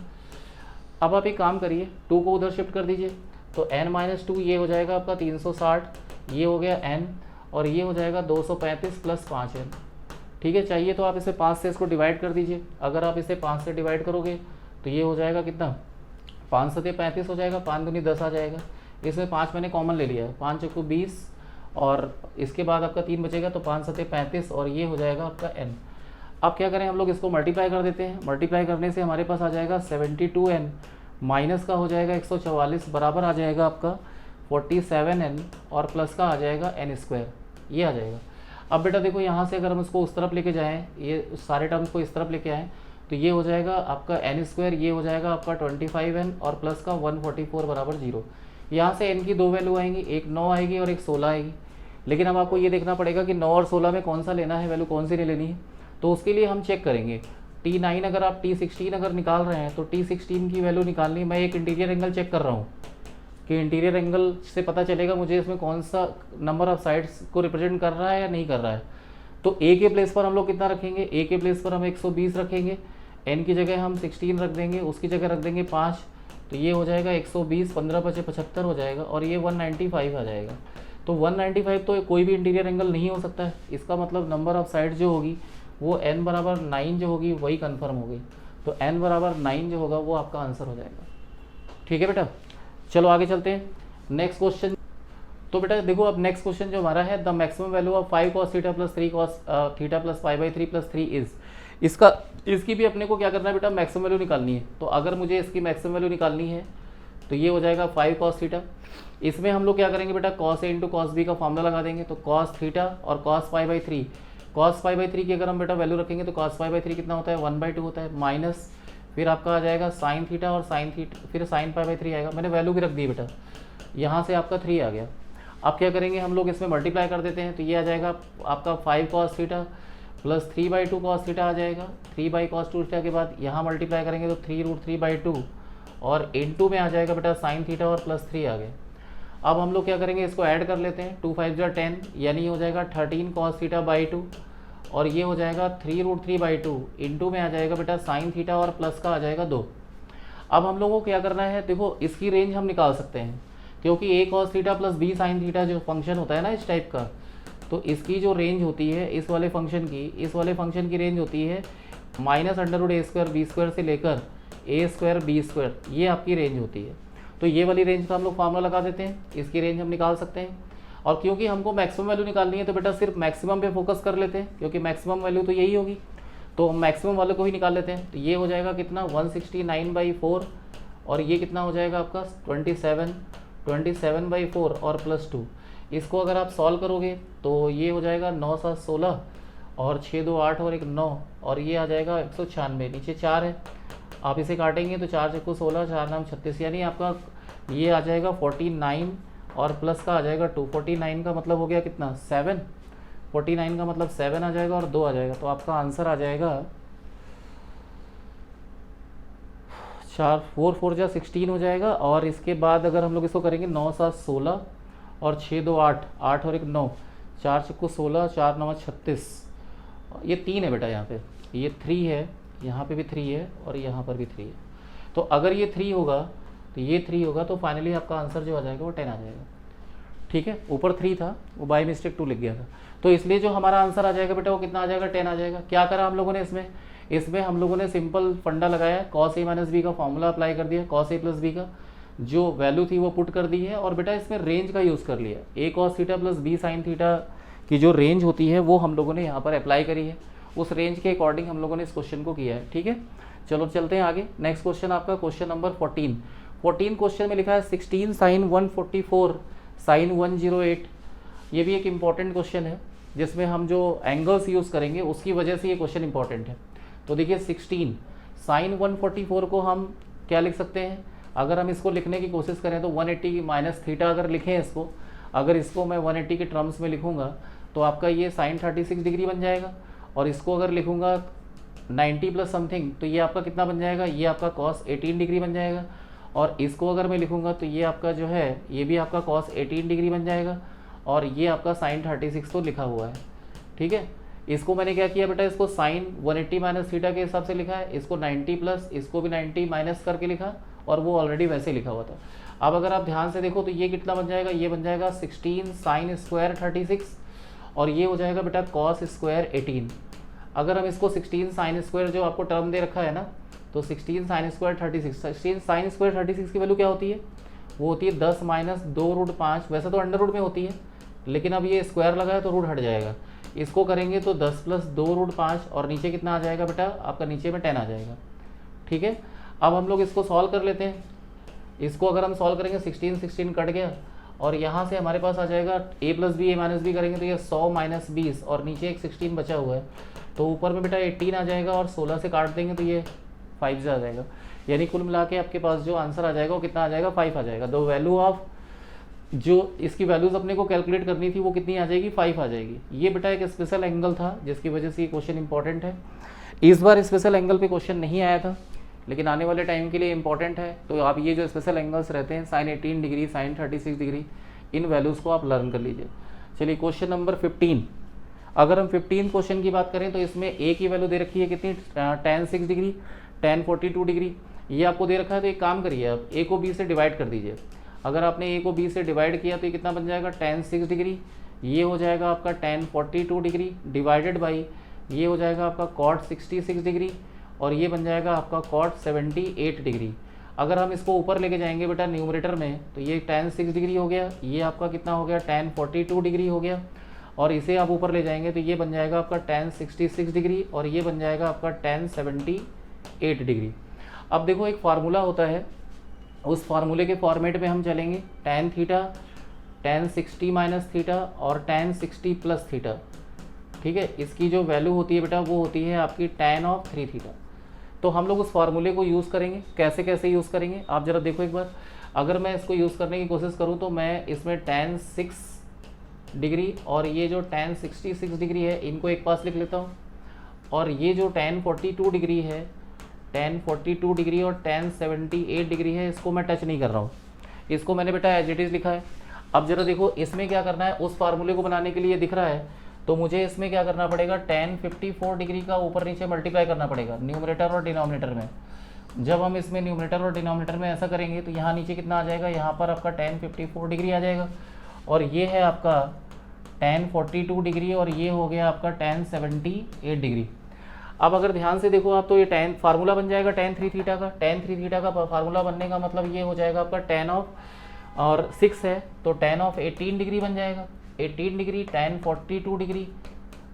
अब आप एक काम करिए, 2 को उधर शिफ्ट कर दीजिए, तो n-2 ये हो जाएगा आपका 360, ये हो गया n, और ये हो जाएगा 235 प्लस 5n। ठीक है, चाहिए तो आप इसे 5 से इसको डिवाइड कर दीजिए। अगर आप इसे 5 से डिवाइड करोगे तो ये हो जाएगा कितना, 5 × 35 हो जाएगा, 5 दूनी 10 आ जाएगा। इसमें 5 मैंने कॉमन ले लिया है, 5 × 20 और इसके बाद आपका 3 बचेगा, तो 5 × 35 और ये हो जाएगा आपका n। अब क्या करें, हम लोग इसको मल्टीप्लाई कर देते हैं। मल्टीप्लाई करने से हमारे पास आ जाएगा 72n, माइनस का हो जाएगा 144, बराबर आ जाएगा आपका 47n, और प्लस का आ जाएगा n², ये आ जाएगा। अब बेटा देखो यहाँ से अगर हम इसको उस तरफ लेके जाएँ, ये सारे टर्म्स को इस तरफ लेके आएँ, तो ये हो जाएगा आपका n², ये हो जाएगा आपका 25n, और प्लस का 144 बराबर 0। यहाँ से n की 2 वैल्यू आएंगी, एक 9 आएगी और एक 16 आएगी। लेकिन अब आपको ये देखना पड़ेगा कि 9 और 16 में कौन सा लेना है, वैल्यू कौन सी नहीं लेनी है। तो उसके लिए हम चेक करेंगे T9, अगर आप T16 अगर निकाल रहे हैं तो T16 की वैल्यू निकालनी। मैं एक इंटीरियर एंगल चेक कर रहा हूँ कि इंटीरियर एंगल से पता चलेगा मुझे इसमें कौन सा नंबर ऑफ साइड्स को रिप्रेजेंट कर रहा है या नहीं कर रहा है। तो a के प्लेस पर हम लोग कितना रखेंगे, a के प्लेस पर हम 120 रखेंगे, n की जगह हम 16 रख देंगे, उसकी जगह रख देंगे 5, तो ये हो जाएगा 120, 15 × 5 = 75 हो जाएगा, और ये 195 आ जाएगा। तो 195 तो कोई भी इंटीरियर एंगल नहीं हो सकता है। इसका मतलब नंबर ऑफ साइड जो होगी वो n बराबर 9 जो होगी वही कंफर्म हो गई। तो n बराबर 9 जो होगा वो आपका आंसर हो जाएगा। ठीक है बेटा, चलो आगे चलते हैं नेक्स्ट क्वेश्चन। तो बेटा देखो अब नेक्स्ट क्वेश्चन जो हमारा है, the maximum value of 5 cos theta plus 3 cos theta plus π/3 plus 3 is. इसकी भी अपने को क्या करना है बेटा, मैक्सिमम वैल्यू निकालनी है। तो अगर मुझे इसकी मैक्सिमम वैल्यू निकालनी है तो ये हो जाएगा 5 cos थीटा। इसमें हम लोग क्या करेंगे बेटा, cos A × cos B का फॉर्मूला लगा देंगे। तो cos थीटा और cos π/3, cos π/3 की अगर हम बेटा वैल्यू रखेंगे तो cos π/3 कितना होता है, 1/2 होता है, माइनस फिर आपका आ जाएगा sin थीटा और sin थीटा, फिर sin π/3 आएगा। मैंने वैल्यू भी रख दी बेटा, यहाँ से आपका 3 आ गया। अब क्या करेंगे हम लोग, इसमें मल्टीप्लाई कर देते हैं, तो ये आ जाएगा आपका 5 cos theta plus 3/2 cos theta आ जाएगा। 3 cos 2 थीटा के बाद यहाँ मल्टीप्लाई करेंगे तो 3√3/2 और इनटू में आ जाएगा बेटा साइन थीटा और प्लस 3 आ गए। अब हम लोग क्या करेंगे, इसको ऐड कर लेते हैं। 2 5 10 यानी हो जाएगा 13 cos थीटा/2 और ये हो जाएगा 3√3/2 इनटू में आ जाएगा बेटा साइन थीटा और प्लस का आ जाएगा 2। अब हम लोगों को क्या करना है, देखो इसकी रेंज हम निकाल सकते हैं, क्योंकि a cos theta plus b sine theta जो फंक्शन होता है ना इस टाइप का, तो इसकी जो रेंज होती है इस वाले फंक्शन की रेंज होती है -√a²b² से लेकर a²b², ये आपकी रेंज होती है। तो ये वाली रेंज का हम लोग फार्मूला लगा देते हैं, इसकी रेंज हम निकाल सकते हैं। और क्योंकि हमको मैक्सिमम वैल्यू निकालनी है तो बेटा सिर्फ मैक्सिमम पे फोकस कर लेते हैं, क्योंकि मैक्सिमम वैल्यू तो यही होगी, तो हम मैक्सिमम वाले को ही निकाल लेते हैं। तो ये हो जाएगा कितना 169/4 और ये कितना हो जाएगा आपका 27/4 और प्लस 2। इसको अगर आप सॉल्व करोगे तो ये हो जाएगा 9 7 16 और 6 2 8 और 1 9 और ये आ जाएगा 196, नीचे 4 है, आप इसे काटेंगे तो 4 चक्कू 16 4 9 36, यानी आपका ये आ जाएगा 49 और प्लस का आ जाएगा 2। 49 का मतलब हो गया कितना 7, 49 का मतलब 7 आ जाएगा और 2 आ जाएगा, तो आपका आंसर आ जाएगा 4 4 4 जा 16 हो जाएगा। और इसके बाद अगर हम लोग इसको करेंगे 9 7 16 और 6 2 8 8 और 1 9, 4 चक्कू 16 4 9 36, ये 3 है बेटा, यहाँ पे ये 3 है, यहाँ पे भी 3 है और यहाँ पर भी 3 है। तो अगर ये 3 होगा तो ये 3 होगा, तो फाइनली आपका आंसर जो आ जाएगा वो 10 आ जाएगा। ठीक है, ऊपर 3 था, वो बाय मिस्टेक 2 लिख गया था, तो इसलिए जो हमारा आंसर आ जाएगा बेटा वो कितना आ जाएगा 10 आ जाएगा। क्या करा हम लोगों ने इसमें हम लोगों ने सिंपल फंडा लगाया, cos a - b का फॉर्मूला अप्लाई कर दिया, cos a + b का जो वैल्यू थी वो पुट कर दी है, और बेटा इसमें रेंज का यूज़ कर लिया। a cos theta plus b sine theta की जो रेंज होती है वो हम लोगों ने यहाँ पर अप्लाई करी है, उस रेंज के अकॉर्डिंग हम लोगों ने इस क्वेश्चन को किया है। ठीक है, चलो चलते हैं आगे। नेक्स्ट क्वेश्चन आपका क्वेश्चन नंबर 14 क्वेश्चन में लिखा है 16 sin 144 sin 108। ये भी एक इम्पॉर्टेंट क्वेश्चन है, जिसमें हम जो एंगल्स यूज़ करेंगे उसकी वजह से ये क्वेश्चन इंपॉर्टेंट है। तो देखिए 16 sin 144 को हम क्या लिख सकते हैं, अगर हम इसको लिखने की कोशिश करें तो 180 माइनस थीटा अगर लिखें इसको, अगर इसको मैं 180 के टर्म्स में लिखूंगा तो आपका ये sin 36 डिग्री बन जाएगा, और इसको अगर लिखूंगा 90 प्लस समथिंग तो ये आपका कितना बन जाएगा, ये आपका cos 18 डिग्री बन जाएगा। और इसको अगर मैं लिखूंगा तो ये आपका जो है ये भी आपका cos 18 डिग्री बन जाएगा, और ये आपका sin 36 तो लिखा हुआ है। ठीक है, इसको मैंने क्या किया बेटा, इसको sin 180 माइनस थीटा के हिसाब से लिखा है, इसको 90 प्लस इसको भी 90 माइनस करके लिखा, और वो ऑलरेडी वैसे लिखा हुआ था। अब अगर आप ध्यान से देखो तो ये कितना बन जाएगा, ये बन जाएगा 16 sin स्क्वायर 36 और ये हो जाएगा बेटा cos स्क्वायर 18। अगर हम इसको 16 sin स्क्वायर जो आपको टर्म दे रखा है ना, तो 16 sin स्क्वायर 36, 16 sin स्क्वायर 36 की वैल्यू क्या होती है, वो होती है 10 माइनस 2√5। वैसे तो अंडर रूट में होती है, लेकिन अब ये स्क्वायर लगा है तो रूट हट जाएगा। इसको करेंगे तो 10 प्लस 2√5 और नीचे कितना आ जाएगा बेटा, आपका नीचे में 10 आ जाएगा। ठीक है, अब हम लोग इसको सॉल्व कर लेते हैं। इसको अगर हम सॉल्व करेंगे 16 कट गया, और यहाँ से हमारे पास आ जाएगा a + b a - b करेंगे तो ये 100 माइनस 20 और नीचे एक 16 बचा हुआ है, तो ऊपर में बेटा 18 आ जाएगा, और 16 से काट देंगे तो ये 5 से आ जाएगा। यानी कुल मिला के आपके पास जो आंसर आ जाएगा वो कितना आ जाएगा, 5 आ जाएगा। द वैल्यू ऑफ जो इसकी वैल्यूज अपने को कैलकुलेट करनी थी वो कितनी आ जाएगी, 5 आ जाएगी। ये बेटा एक स्पेशल एंगल था जिसकी वजह से ये क्वेश्चन इंपॉर्टेंट है। इस बार स्पेशल एंगल पे क्वेश्चन नहीं आया था, लेकिन आने वाले टाइम के लिए इंपॉर्टेंट है। तो आप ये जो स्पेशल एंगल्स रहते हैं sin 18 डिग्री sin 36 डिग्री, इन वैल्यूज़ को आप लर्न कर लीजिए। चलिए क्वेश्चन नंबर 15, अगर हम 15 क्वेश्चन की बात करें तो इसमें a की वैल्यू दे रखी है कितनी, tan 6 डिग्री tan 42 डिग्री, ये आपको दे रखा है। तो एक काम करिए, आप a को b से डिवाइड कर दीजिए। अगर आपने a को b से डिवाइड किया तो ये कितना बन जाएगा, tan 6 डिग्री, ये हो जाएगा आपका tan 42 डिग्री डिवाइडेड बाई ये हो जाएगा आपका cot 66 डिग्री, और ये बन जाएगा आपका cot 78 डिग्री। अगर हम इसको ऊपर लेके जाएंगे बेटा न्यूमरेटर में तो ये tan 6 डिग्री हो गया, ये आपका कितना हो गया tan 42 डिग्री हो गया, और इसे आप ऊपर ले जाएंगे तो ये बन जाएगा आपका tan 66 डिग्री, और ये बन जाएगा आपका tan 78 डिग्री। अब देखो एक फार्मूला होता है, उस फार्मूले के फॉर्मेट में हम चलेंगे, tan theta tan 60 minus theta और tan 60 प्लस थीटा। ठीक है, इसकी जो वैल्यू होती है बेटा वो होती है आपकी tan ऑफ 3 थीटा। तो हम लोग उस फार्मूले को यूज़ करेंगे, कैसे कैसे यूज़ करेंगे आप ज़रा देखो एक बार। अगर मैं इसको यूज़ करने की कोशिश करूँ तो मैं इसमें tan 6 डिग्री और ये जो tan 66 डिग्री है इनको एक पास लिख लेता हूँ, और ये जो tan 42 डिग्री है, tan 42 डिग्री और tan 78 डिग्री है, इसको मैं टच नहीं कर रहा हूँ, इसको मैंने बेटा एज इट इज़ लिखा है। अब जरा देखो इसमें क्या करना है, उस फार्मूले को बनाने के लिए दिख रहा है तो मुझे इसमें क्या करना पड़ेगा, tan 54 डिग्री का ऊपर नीचे मल्टीप्लाई करना पड़ेगा न्यूमरेटर और डिनोमिनेटर में। जब हम इसमें न्यूमरेटर और डिनोमिनेटर में ऐसा करेंगे तो यहाँ नीचे कितना आ जाएगा, यहाँ पर आपका tan 54 डिग्री आ जाएगा, और ये है आपका tan 42 डिग्री, और ये हो गया आपका tan 78 डिग्री। अब अगर ध्यान से देखो आप तो ये tan फार्मूला बन जाएगा tan 3 थीटा का। tan 3 थीटा का फार्मूला बनने का मतलब ये हो जाएगा आपका tan ऑफ, और 6 है तो tan ऑफ 18 डिग्री बन जाएगा, 18 डिग्री tan 42 डिग्री,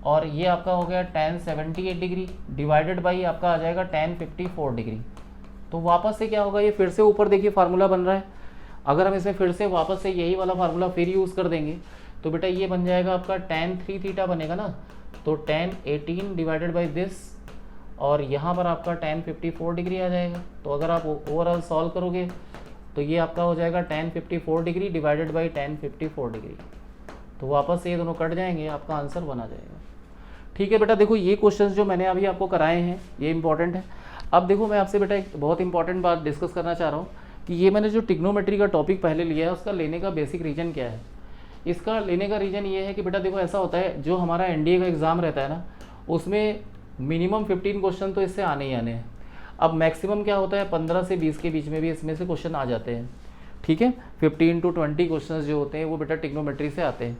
और ये आपका हो गया tan 78 डिग्री डिवाइडेड बाई आपका आ जाएगा tan 54 डिग्री। तो वापस से क्या होगा, ये फिर से ऊपर देखिए फार्मूला बन रहा है, अगर हम इसमें फिर से वापस से यही वाला फार्मूला फिर यूज़ कर देंगे तो बेटा ये बन जाएगा आपका tan 3 थीटा बनेगा ना, तो tan 18 डिवाइडेड बाई दिस, और यहाँ पर आपका tan 54 डिग्री आ जाएगा। तो अगर आप ओवरऑल सॉल्व करोगे तो ये आपका हो जाएगा tan 54 degree divided by tan 54 degree, तो वापस से ये दोनों कट जाएंगे, आपका आंसर बना जाएगा। ठीक है बेटा, देखो ये क्वेश्चंस जो मैंने अभी आपको कराए हैं ये इंपॉर्टेंट है। अब देखो मैं आपसे बेटा एक बहुत इंपॉर्टेंट बात डिस्कस करना चाह रहा हूँ कि ये मैंने जो ट्रिग्नोमेट्री का टॉपिक पहले लिया है उसका लेने का बेसिक रीज़न क्या है। इसका लेने का रीज़न ये है कि बेटा देखो ऐसा होता है, जो हमारा एनडीए का एग्ज़ाम रहता है ना उसमें मिनिमम 15 क्वेश्चन तो इससे आने ही आने हैं। अब मैक्सिमम क्या होता है 15 से 20 के बीच में भी इसमें से क्वेश्चन आ जाते हैं। ठीक है, 15 to 20 क्वेश्चन जो होते हैं वो बेटा ट्रिग्नोमेट्री से आते हैं।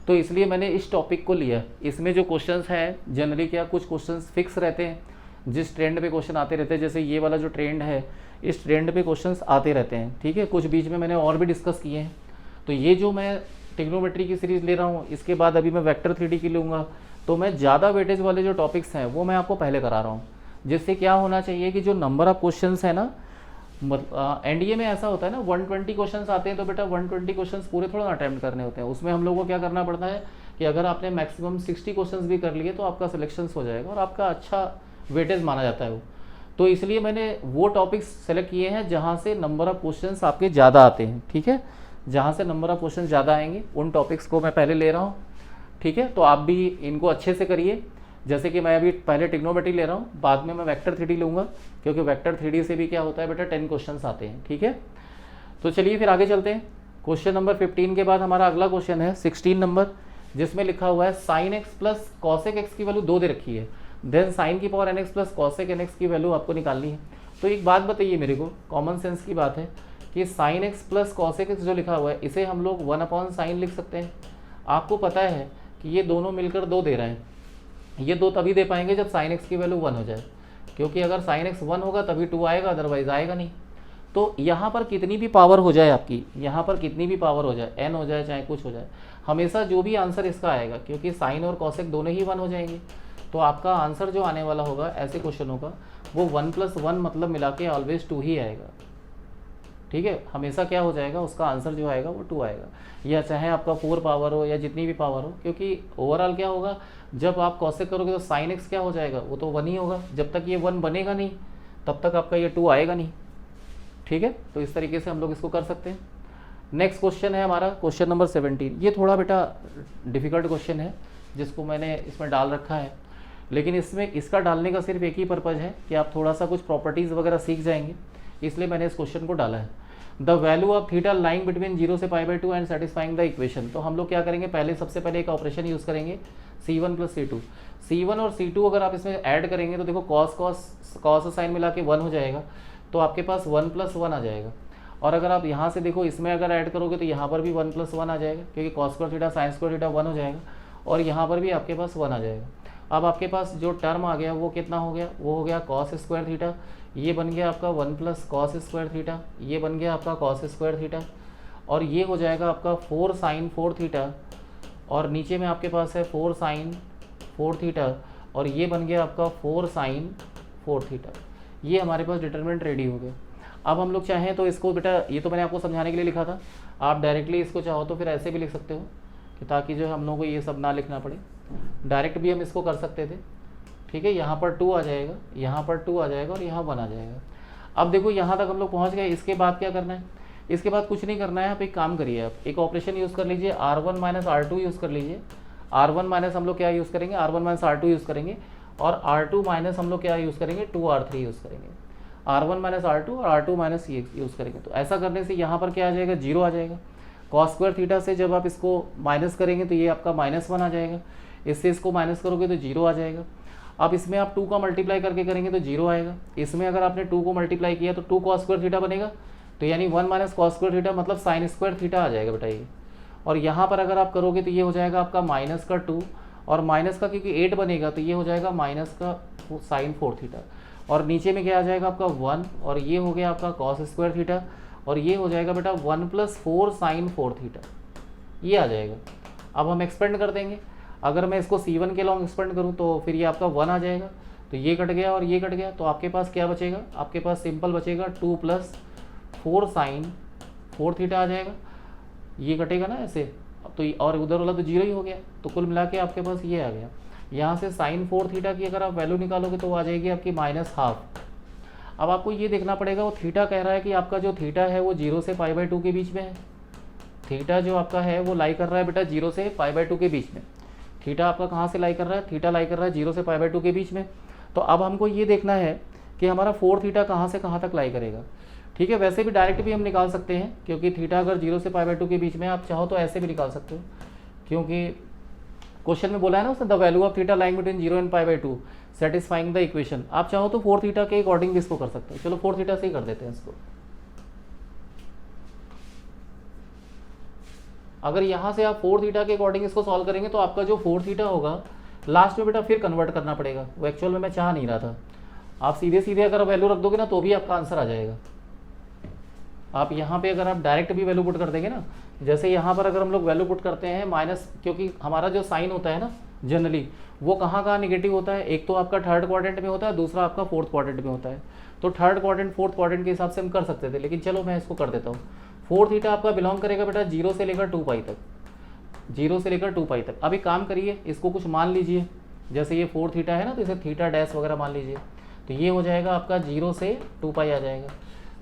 तो इसलिए मैंने इस टॉपिक को लिया। इसमें जो क्वेश्चंस हैं जनरली क्या कुछ क्वेश्चंस फिक्स रहते हैं, जिस ट्रेंड पे क्वेश्चन आते रहते हैं, जैसे ये वाला जो ट्रेंड है इस ट्रेंड पे क्वेश्चंस आते रहते हैं। ठीक है, कुछ बीच में मैंने और भी डिस्कस किए हैं। तो ये जो मैं ट्रिग्नोमेट्री की सीरीज़ ले रहा हूँ, इसके बाद अभी मैं वेक्टर 3D की लूँगा, तो मैं ज़्यादा वेटेज वाले जो टॉपिक्स हैं वो मैं आपको पहले करा रहा हूँ, जिससे क्या होना चाहिए कि जो नंबर ऑफ क्वेश्चंस है ना, एनडीए में ऐसा होता है ना 120 क्वेश्चंस आते हैं तो बेटा 120 क्वेश्चंस पूरे थोड़ा अटेम्प्ट करने होते हैं। उसमें हम लोग को क्या करना पड़ता है कि अगर आपने मैक्सिमम 60 क्वेश्चंस भी कर लिए तो आपका सिलेक्शन हो जाएगा और आपका अच्छा वेटेज माना जाता है वो। तो इसलिए मैंने वो टॉपिक्स सेलेक्ट किए हैं जहाँ से नंबर ऑफ क्वेश्चंस आपके ज़्यादा आते हैं। ठीक है, जहाँ से नंबर ऑफ क्वेश्चन ज़्यादा आएंगे उन टॉपिक्स को मैं पहले ले रहा हूँ। ठीक है, तो आप भी इनको अच्छे से करिए। जैसे कि मैं अभी पहले ट्रिग्नोमेट्री ले रहा हूँ, बाद में मैं वेक्टर 3D लूँगा, क्योंकि वेक्टर 3D से भी क्या होता है बेटा 10 क्वेश्चंस आते हैं। ठीक है, तो चलिए फिर आगे चलते हैं। क्वेश्चन नंबर 15 के बाद हमारा अगला क्वेश्चन है 16 नंबर, जिसमें लिखा हुआ है sine x plus cosec x की वैल्यू 2 दे रखी है, देन साइन की power nx plus cosec nx की वैल्यू आपको निकालनी है। तो एक बात बताइए मेरे को, कॉमन सेंस की बात है कि sine x plus cosec x जो लिखा हुआ है इसे हम लोग 1/sin लिख सकते हैं। आपको पता है कि ये दोनों मिलकर 2 दे रहे हैं, ये 2 तभी दे पाएंगे जब साइन एक्स की वैल्यू 1 हो जाए, क्योंकि अगर साइन एक्स 1 होगा तभी 2 आएगा, अदरवाइज आएगा नहीं। तो यहाँ पर कितनी भी पावर हो जाए आपकी, यहाँ पर कितनी भी पावर हो जाए, n हो जाए चाहे कुछ हो जाए, हमेशा जो भी आंसर इसका आएगा, क्योंकि साइन और कॉसेक दोनों ही 1 हो जाएंगे, तो आपका आंसर जो आने वाला होगा ऐसे क्वेश्चनों का वो 1 + 1 मतलब मिला के ऑलवेज 2 ही आएगा। ठीक है, हमेशा क्या हो जाएगा उसका आंसर जो आएगा वो 2 आएगा, या चाहे आपका 4 पावर हो या जितनी भी पावर हो, क्योंकि ओवरऑल क्या होगा जब आप कॉसेक करोगे तो साइन एक्स क्या हो जाएगा, वो तो 1 ही होगा। जब तक ये 1 बनेगा नहीं तब तक आपका ये 2 आएगा नहीं। ठीक है, तो इस तरीके से हम लोग इसको कर सकते हैं। नेक्स्ट क्वेश्चन है हमारा क्वेश्चन नंबर 17। ये थोड़ा बेटा डिफ़िकल्ट क्वेश्चन है जिसको मैंने इसमें डाल रखा है, लेकिन इसमें इसका डालने का सिर्फ एक ही पर्पज़ है कि आप थोड़ा सा कुछ प्रॉपर्टीज़ वगैरह सीख जाएंगे, इसलिए मैंने इस क्वेश्चन को डाला है। The value of theta lying between 0 से π/2 एंड सेटिस्फाइंग द इक्वेशन। तो हम लोग क्या करेंगे, पहले सबसे पहले एक ऑपरेशन यूज़ करेंगे C1 + C2। C1 और C2 अगर आप इसमें ऐड करेंगे तो देखो कॉस साइन मिला के 1 हो जाएगा, तो आपके पास 1 + 1 आ जाएगा। और अगर आप यहाँ से देखो इसमें अगर ऐड करोगे तो यहाँ पर भी 1 + 1 आ जाएगा, क्योंकि cos² थीटा sin² थीटा 1 हो जाएगा, और यहाँ पर भी आपके पास 1 आ जाएगा। अब आपके पास जो टर्म आ गया वो कितना हो गया, वो हो गया cos² थीटा, ये बन गया आपका 1 + cos² थीटा, ये बन गया आपका cos² थीटा, और ये हो जाएगा आपका 4 sin 4 थीटा, और नीचे में आपके पास है 4 sin 4 थीटा, और ये बन गया आपका 4 sin 4 थीटा। ये हमारे पास डिटरमिनेंट रेडी हो गया। अब हम लोग चाहें तो इसको बेटा, ये तो मैंने आपको समझाने के लिए लिखा था, आप डायरेक्टली इसको चाहो तो फिर ऐसे भी लिख सकते हो कि ताकि जो है हम लोग को ये सब ना लिखना पड़े, डायरेक्ट भी हम इसको कर सकते थे। ठीक है, यहाँ पर 2 आ जाएगा, यहाँ पर 2 आ जाएगा, और यहाँ 1 आ जाएगा। अब देखो यहाँ तक हम लोग पहुँच गए। इसके बाद क्या करना है, इसके बाद कुछ नहीं करना है, आप एक काम करिए, आप एक ऑपरेशन यूज़ कर लीजिए, R1 माइनस R2 यूज़ कर लीजिए। R1 माइनस हम लोग क्या यूज़ करेंगे, R1 माइनस R2 यूज़ करेंगे, और R2 माइनस हम लोग क्या यूज़ करेंगे, 2R3 यूज़ करेंगे। R1 माइनस R2 और R2 माइनस ये यूज़ करेंगे। तो ऐसा करने से यहाँ पर क्या आ जाएगा, 0 आ जाएगा। कॉस स्क्वायर थीटा से जब आप इसको माइनस करेंगे तो ये आपका -1 आ जाएगा, इससे इसको माइनस करोगे तो 0 आ जाएगा। अब इसमें आप 2 का मल्टीप्लाई करके करेंगे तो 0 आएगा। इसमें अगर आपने 2 को मल्टीप्लाई किया तो 2 कॉस स्क्वायर थीटा बनेगा, तो यानी 1 माइनस कॉस स्क्वायर थीटा मतलब साइन स्क्वायर थीटा आ जाएगा बेटा ये। और यहाँ पर अगर आप करोगे तो ये हो जाएगा आपका -2, और माइनस का क्योंकि 8 बनेगा तो ये हो जाएगा माइनस का साइन 4 थीटा, और नीचे में क्या आ जाएगा आपका 1, और ये हो गया आपका कॉस स्क्वायर थीटा, और ये हो जाएगा बेटा 1 + 4 साइन 4 थीटा, ये आ जाएगा। अब हम एक्सपेंड कर देंगे, अगर मैं इसको C1 के लॉन्ग एक्सपेंड करूँ तो फिर ये आपका 1 आ जाएगा, तो ये कट गया और ये कट गया, तो आपके पास क्या बचेगा, आपके पास सिंपल बचेगा 2 + 4 साइन 4 थीटा आ जाएगा। ये कटेगा ना ऐसे, तो और उधर वाला तो 0 ही हो गया, तो कुल मिला के आपके पास ये आ गया। यहाँ से साइन 4 थीटा की अगर आप वैल्यू निकालोगे तो वो आ जाएगी आपकी -12। अब आपको ये देखना पड़ेगा, वो थीटा कह रहा है कि आपका जो थीटा है वो 0 से π/2 के बीच में है। थीटा जो आपका है वो लाई कर रहा है बेटा 0 से π/2 के बीच में। थीटा आपका कहाँ से लाई कर रहा है, थीटा लाई कर रहा है 0 से π/2 के बीच में। तो अब हमको ये देखना है कि हमारा 4 थीटा कहाँ से कहाँ तक लाई करेगा। ठीक है, वैसे भी डायरेक्ट भी हम निकाल सकते हैं, क्योंकि थीटा अगर 0 से π/2 के बीच में, आप चाहो तो ऐसे भी निकाल सकते हो, क्योंकि क्वेश्चन में बोला है ना उसने, the value of theta lying between 0 and π/2 satisfying the equation. आप चाहो तो 4 थीटा के अकॉर्डिंग भी इसको कर सकते हो। चलो 4 थीटा से ही कर देते हैं इसको। अगर यहाँ से आप 4 थीटा के अकॉर्डिंग इसको सॉल्व करेंगे तो आपका जो 4 थीटा होगा लास्ट में बेटा फिर कन्वर्ट करना पड़ेगा, वो एक्चुअल में मैं चाह नहीं रहा था। आप सीधे सीधे अगर वैल्यू रख दोगे ना तो भी आपका आंसर आ जाएगा। आप यहाँ पे अगर आप डायरेक्ट भी वैल्यू पुट कर देंगे ना, जैसे यहाँ पर अगर हम लोग वैल्यू पुट करते हैं माइनस, क्योंकि हमारा जो साइन होता है ना जनरली वो कहाँ कहाँ निगेटिव होता है, एक तो आपका थर्ड क्वाड्रेंट में होता है, दूसरा आपका फोर्थ क्वाड्रेंट में होता है। तो थर्ड क्वाड्रेंट फोर्थ क्वाड्रेंट के हिसाब से हम कर सकते थे, लेकिन चलो मैं इसको कर देता हूँ। 4 थीटा आपका बिलोंग करेगा बेटा 0 से लेकर 2π तक, 0 से लेकर 2π तक। अब एक काम करिए, इसको कुछ मान लीजिए, जैसे ये 4 थीटा है ना तो इसे थीटा डैश वगैरह मान लीजिए, तो ये हो जाएगा आपका 0 से 2π आ जाएगा।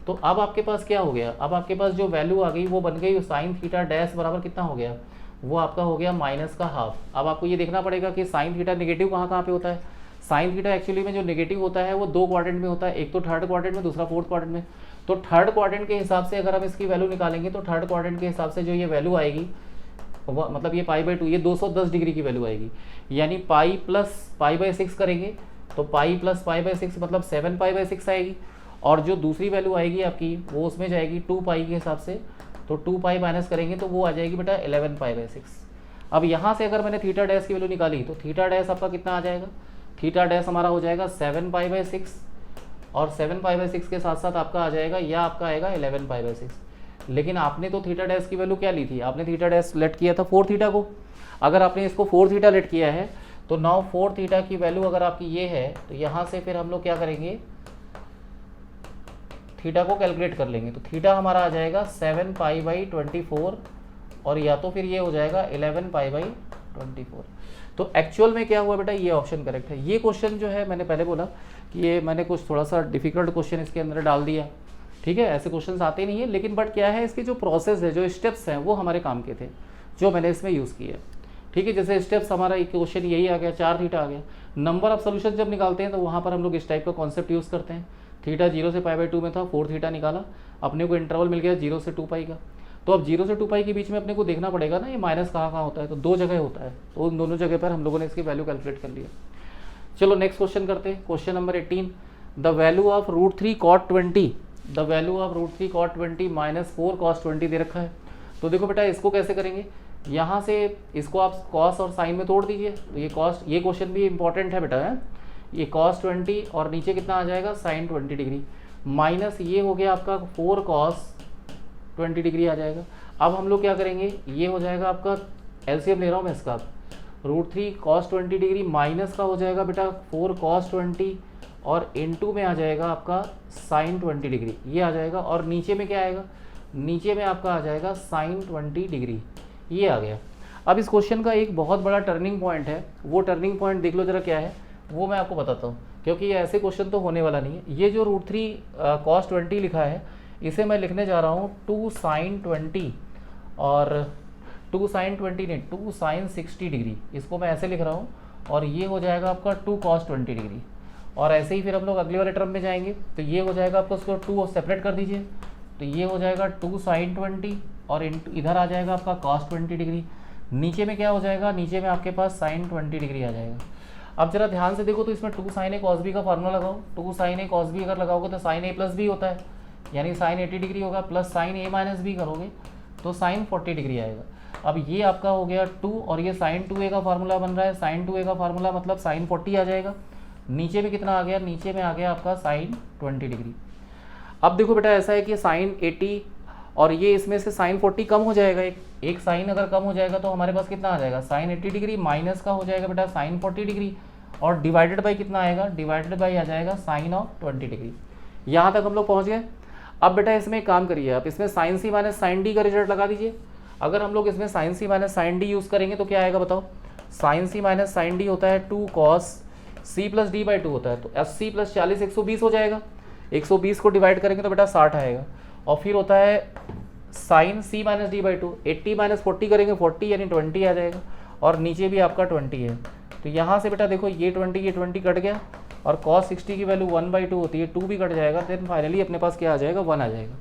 तो अब आपके पास क्या हो गया, अब आपके पास जो वैल्यू आ गई वो बन गई साइन थीटा डैश बराबर कितना हो गया, वो आपका हो गया -½ अब आपको ये देखना पड़ेगा कि साइन थीटा नेगेटिव कहाँ कहाँ पे होता है। साइन थीटा एक्चुअली में जो नेगेटिव होता है वो 2 क्वाड्रेंट में होता है, एक तो थर्ड क्वाड्रेंट में, दूसरा फोर्थ क्वाड्रेंट में। तो थर्ड क्वाड्रेंट के हिसाब से अगर हम इसकी वैल्यू निकालेंगे तो थर्ड क्वाड्रेंट के हिसाब से जो ये वैल्यू आएगी मतलब ये π/2, ये 210 डिग्री की वैल्यू आएगी, यानी पाई प्लस π/6 करेंगे तो पाई प्लस π/6 मतलब 7π/6 आएगी। और जो दूसरी वैल्यू आएगी आपकी वो उसमें जाएगी 2π के हिसाब से, तो 2π माइनस करेंगे तो वो आ जाएगी बेटा 11π/6। अब यहाँ से अगर मैंने थीटा डैश की वैल्यू निकाली तो थीटा डैश आपका कितना आ जाएगा, थीटा डैश हमारा हो जाएगा 7π/6, और 7π/6 के साथ साथ आपका आ जाएगा, या आपका आएगा 11π/6। लेकिन आपने तो थीटा डैश की वैल्यू क्या ली थी, आपने थीटा डैश लेट किया था 4 थीटा को। अगर आपने इसको 4 थीटा लेट किया है तो नाउ 4 थीटा की वैल्यू अगर आपकी ये है तो यहाँ से फिर हम लोग क्या करेंगे, थीटा को कैलकुलेट कर लेंगे। तो थीटा हमारा आ जाएगा 7π/24, और या तो फिर ये हो जाएगा 11π/24। तो एक्चुअल में क्या हुआ बेटा, ये ऑप्शन करेक्ट है। ये क्वेश्चन जो है मैंने पहले बोला कि ये मैंने कुछ थोड़ा सा डिफिकल्ट क्वेश्चन इसके अंदर डाल दिया। ठीक है, ऐसे क्वेश्चन आते नहीं है, लेकिन बट क्या है, इसके जो प्रोसेस है, जो स्टेप्स हैं वो हमारे काम के थे, जो मैंने इसमें यूज़ किए। ठीक है, जैसे स्टेप्स हमारा एक क्वेश्चन यही आ गया, 4 थीटा आ गया। नंबर ऑफ सोल्यूशन जब निकालते हैं तो वहाँ पर हम लोग इस टाइप का कॉन्सेप्ट यूज़ करते हैं। थीटा 0 से π/2 में था, 4 थीटा निकाला, अपने को इंटरवल मिल गया 0 से 2π का। तो अब 0 से 2π के बीच में अपने को देखना पड़ेगा ना ये माइनस कहाँ कहाँ होता है, तो 2 जगह होता है, तो उन दोनों जगह पर हम लोगों ने इसकी वैल्यू कैलकुलेट कर लिया। चलो नेक्स्ट क्वेश्चन करते हैं, question number 18। The value of √3 cot 20, the value of √3 cot 20 -4 cos 20 दे रखा है। तो देखो बेटा इसको कैसे करेंगे, यहाँ से इसको आप कॉस और साइन में तोड़ दीजिए। तो ये कॉस, ये क्वेश्चन भी इंपॉर्टेंट है बेटा, है ये cos 20 और नीचे कितना आ जाएगा साइन 20 डिग्री, माइनस ये हो गया आपका 4 cos 20 डिग्री आ जाएगा। अब हम लोग क्या करेंगे, ये हो जाएगा आपका एलसीएम ले रहा हूँ मैं इसका, √3 cos 20 डिग्री माइनस का हो जाएगा बेटा 4 cos 20, और इनटू में आ जाएगा आपका साइन 20 डिग्री, ये आ जाएगा। और नीचे में क्या आएगा, नीचे में आपका आ जाएगा साइन 20 डिग्री, ये आ गया। अब इस क्वेश्चन का एक बहुत बड़ा टर्निंग पॉइंट है, वो टर्निंग पॉइंट देख लो जरा क्या है, वो मैं आपको बताता हूँ, क्योंकि ये ऐसे क्वेश्चन तो होने वाला नहीं है। ये जो √3 cos 20 लिखा है, इसे मैं लिखने जा रहा हूँ 2 sin 20 और 2 sin 20 नहीं 2 sin 60 डिग्री, इसको मैं ऐसे लिख रहा हूँ। और ये हो जाएगा आपका 2 cos 20 डिग्री। और ऐसे ही फिर हम लोग अगले वाले टर्म में जाएंगे, तो ये हो जाएगा आपका, उसको 2 सेपरेट कर दीजिए, तो ये हो जाएगा 2 sin 20 और इधर आ जाएगा आपका cos 20 डिग्री। नीचे में क्या हो जाएगा, नीचे में आपके पास sin 20 डिग्री आ जाएगा। अब जरा ध्यान से देखो तो इसमें 2 sin a cos b का फार्मूला लगाओ। 2 sin a cos b अगर लगाओगे तो sin a प्लस b होता है, यानी sin 80 डिग्री होगा, plus sin a minus b करोगे तो sin 40 डिग्री आएगा। अब ये आपका हो गया 2 और ये sin 2a का फार्मूला बन रहा है। sin 2a का फार्मूला मतलब sin 40 आ जाएगा। नीचे में कितना आ गया, नीचे में आ गया आपका sin 20 डिग्री। अब देखो बेटा ऐसा है कि sin 80 और ये इसमें से sin 40 कम हो जाएगा, एक साइन अगर कम हो जाएगा तो हमारे पास कितना आ जाएगा, sin 80 डिग्री माइनस का हो जाएगा बेटा sin 40 डिग्री, और डिवाइडेड बाई कितना आएगा, डिवाइडेड बाई आ जाएगा sin ऑफ 20 डिग्री। यहाँ तक हम लोग पहुँच गए। अब बेटा इसमें एक काम करिए आप, इसमें sin c minus sine D का रिजल्ट लगा दीजिए। अगर हम लोग इसमें sin c minus sine D use करेंगे तो क्या आएगा बताओ, sin c minus sine D होता है 2 cos c plus D by 2 होता है, तो 80 प्लस 40 120 हो जाएगा। 120 को डिवाइड करेंगे तो बेटा 60 आएगा। और फिर होता है sin c minus D by 2, 80 minus 40 करेंगे 40 यानी 20 आ जाएगा, और नीचे भी आपका 20 है। तो यहाँ से बेटा देखो ये 20 कट गया, और cos 60 की वैल्यू 1/2 होती है, 2 भी कट जाएगा, देन फाइनली अपने पास क्या आ जाएगा, 1 आ जाएगा।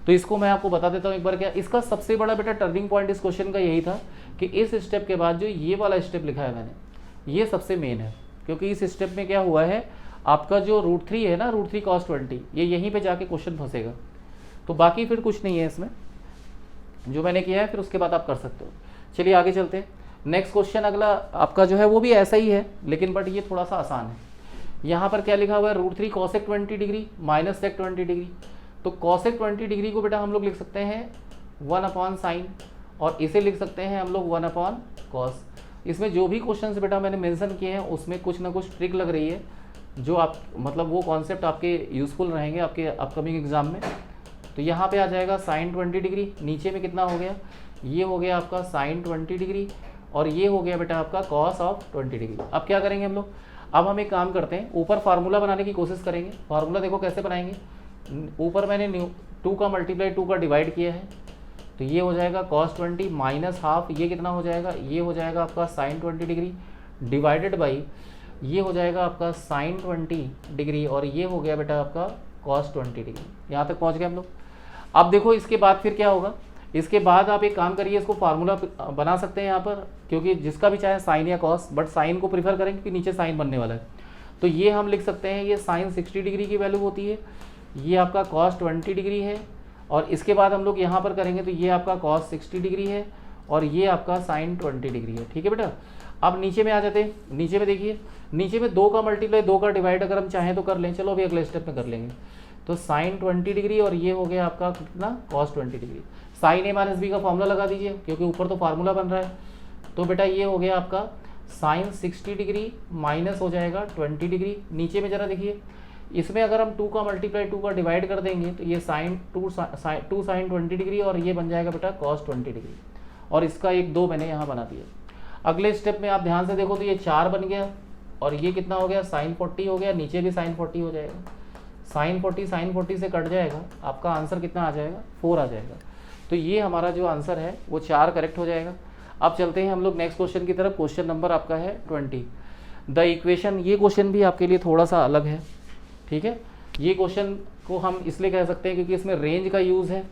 तो इसको मैं आपको बता देता हूँ एक बार। क्या इसका सबसे बड़ा बेटा टर्निंग पॉइंट इस क्वेश्चन का यही था कि इस स्टेप के बाद जो ये वाला स्टेप लिखा है मैंने, ये सबसे मेन है, क्योंकि इस स्टेप में क्या हुआ है, आपका जो √3 है ना, √3 cos 20, ये यहीं पे जाके क्वेश्चन फंसेगा। तो बाकी फिर कुछ नहीं है इसमें, जो मैंने किया है फिर उसके बाद आप कर सकते हो। चलिए आगे चलते हैं। नेक्स्ट क्वेश्चन अगला आपका जो है वो भी ऐसा ही है, लेकिन बट ये थोड़ा सा आसान है। यहाँ पर क्या लिखा हुआ है, √3 cosec 20 degree minus sec 20 degree. तो cosec 20 डिग्री को बेटा हम लोग लिख सकते हैं 1/sin, और इसे लिख सकते हैं हम लोग 1/cos। इसमें जो भी क्वेश्चन बेटा मैंने मेंशन किए हैं उसमें कुछ ना कुछ ट्रिक लग रही है, जो आप मतलब वो कॉन्सेप्ट आपके यूज़फुल रहेंगे आपके अपकमिंग एग्जाम में। तो यहाँ पे आ जाएगा sin 20 डिग्री, नीचे में कितना हो गया, ये हो गया आपका sin 20 डिग्री, और ये हो गया बेटा आपका cos ऑफ 20 डिग्री। अब क्या करेंगे हम लोग, अब हम एक काम करते हैं, ऊपर फार्मूला बनाने की कोशिश करेंगे। फार्मूला देखो कैसे बनाएंगे, ऊपर मैंने 2 का मल्टीप्लाई 2 का डिवाइड किया है, तो ये हो जाएगा cos 20 माइनस हाफ, ये कितना हो जाएगा, ये हो जाएगा आपका sin 20 डिग्री डिवाइडेड बाई ये हो जाएगा आपका sin 20 डिग्री, और ये हो गया बेटा आपका cos 20 डिग्री। यहाँ तक पहुँच गए हम लोग। अब देखो इसके बाद फिर क्या होगा, इसके बाद आप एक काम करिए, इसको फार्मूला बना सकते हैं यहाँ पर, क्योंकि जिसका भी चाहे साइन या कॉस, बट साइन को प्रीफर करें क्योंकि नीचे साइन बनने वाला है। तो ये हम लिख सकते हैं, ये sin 60 डिग्री की वैल्यू होती है, ये आपका cos 20 डिग्री है, और इसके बाद हम लोग यहाँ पर करेंगे तो ये आपका cos 60 डिग्री है, और ये आपका sin 20 डिग्री है। ठीक है बेटा। अब नीचे में आ जाते हैं। नीचे में देखिए, नीचे में 2 का मल्टीप्लाई 2 का डिवाइड अगर हम चाहें तो कर लें, चलो अभी अगले स्टेप में कर लेंगे। तो sin 20 डिग्री और ये हो गया आपका कितना, cos 20 degree. sin a minus B का फॉर्मूला लगा दीजिए, क्योंकि ऊपर तो फार्मूला बन रहा है। तो बेटा ये हो गया आपका sin 60 डिग्री माइनस हो जाएगा 20 डिग्री। नीचे में ज़रा देखिए, इसमें अगर हम 2 का मल्टीप्लाई 2 का डिवाइड कर देंगे तो ये टू sin 20 डिग्री, और ये बन जाएगा बेटा cos 20 डिग्री, और इसका 1 2 मैंने यहाँ बना दिया। अगले स्टेप में आप ध्यान से देखो तो ये 4 बन गया, और ये कितना हो गया, sin 40 हो गया, नीचे भी sin 40 हो जाएगा। sin 40 से कट जाएगा, आपका आंसर कितना आ जाएगा, 4 आ जाएगा। तो ये हमारा जो आंसर है वो 4 करेक्ट हो जाएगा। अब चलते हैं हम लोग नेक्स्ट क्वेश्चन की तरफ। क्वेश्चन नंबर आपका है 20। द इक्वेशन, ये क्वेश्चन भी आपके लिए थोड़ा सा अलग है। ठीक है, ये क्वेश्चन को हम इसलिए कह सकते हैं क्योंकि इसमें रेंज का यूज़ है।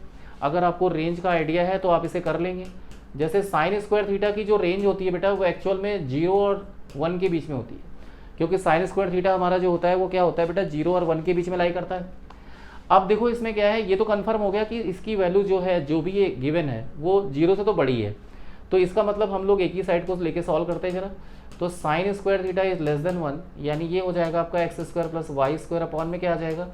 अगर आपको रेंज का आइडिया है तो आप इसे कर लेंगे। जैसे साइन स्क्वायर थीटा की जो रेंज होती है बेटा, वो एक्चुअल में 0 और 1 के बीच में होती है, क्योंकि साइन स्क्वायर थीटा हमारा जो होता है वो क्या होता है बेटा, 0 और 1 के बीच में लाई करता है। अब देखो इसमें क्या है, ये तो कंफर्म हो गया कि इसकी वैल्यू जो है, जो भी ये गिवन है वो 0 से तो बड़ी है, तो इसका मतलब हम लोग एक ही साइड को लेके सॉल्व करते हैं जरा। तो sine square theta is less than 1, यानी ये हो जाएगा आपका x square plus Y square upon में क्या आ जाएगा,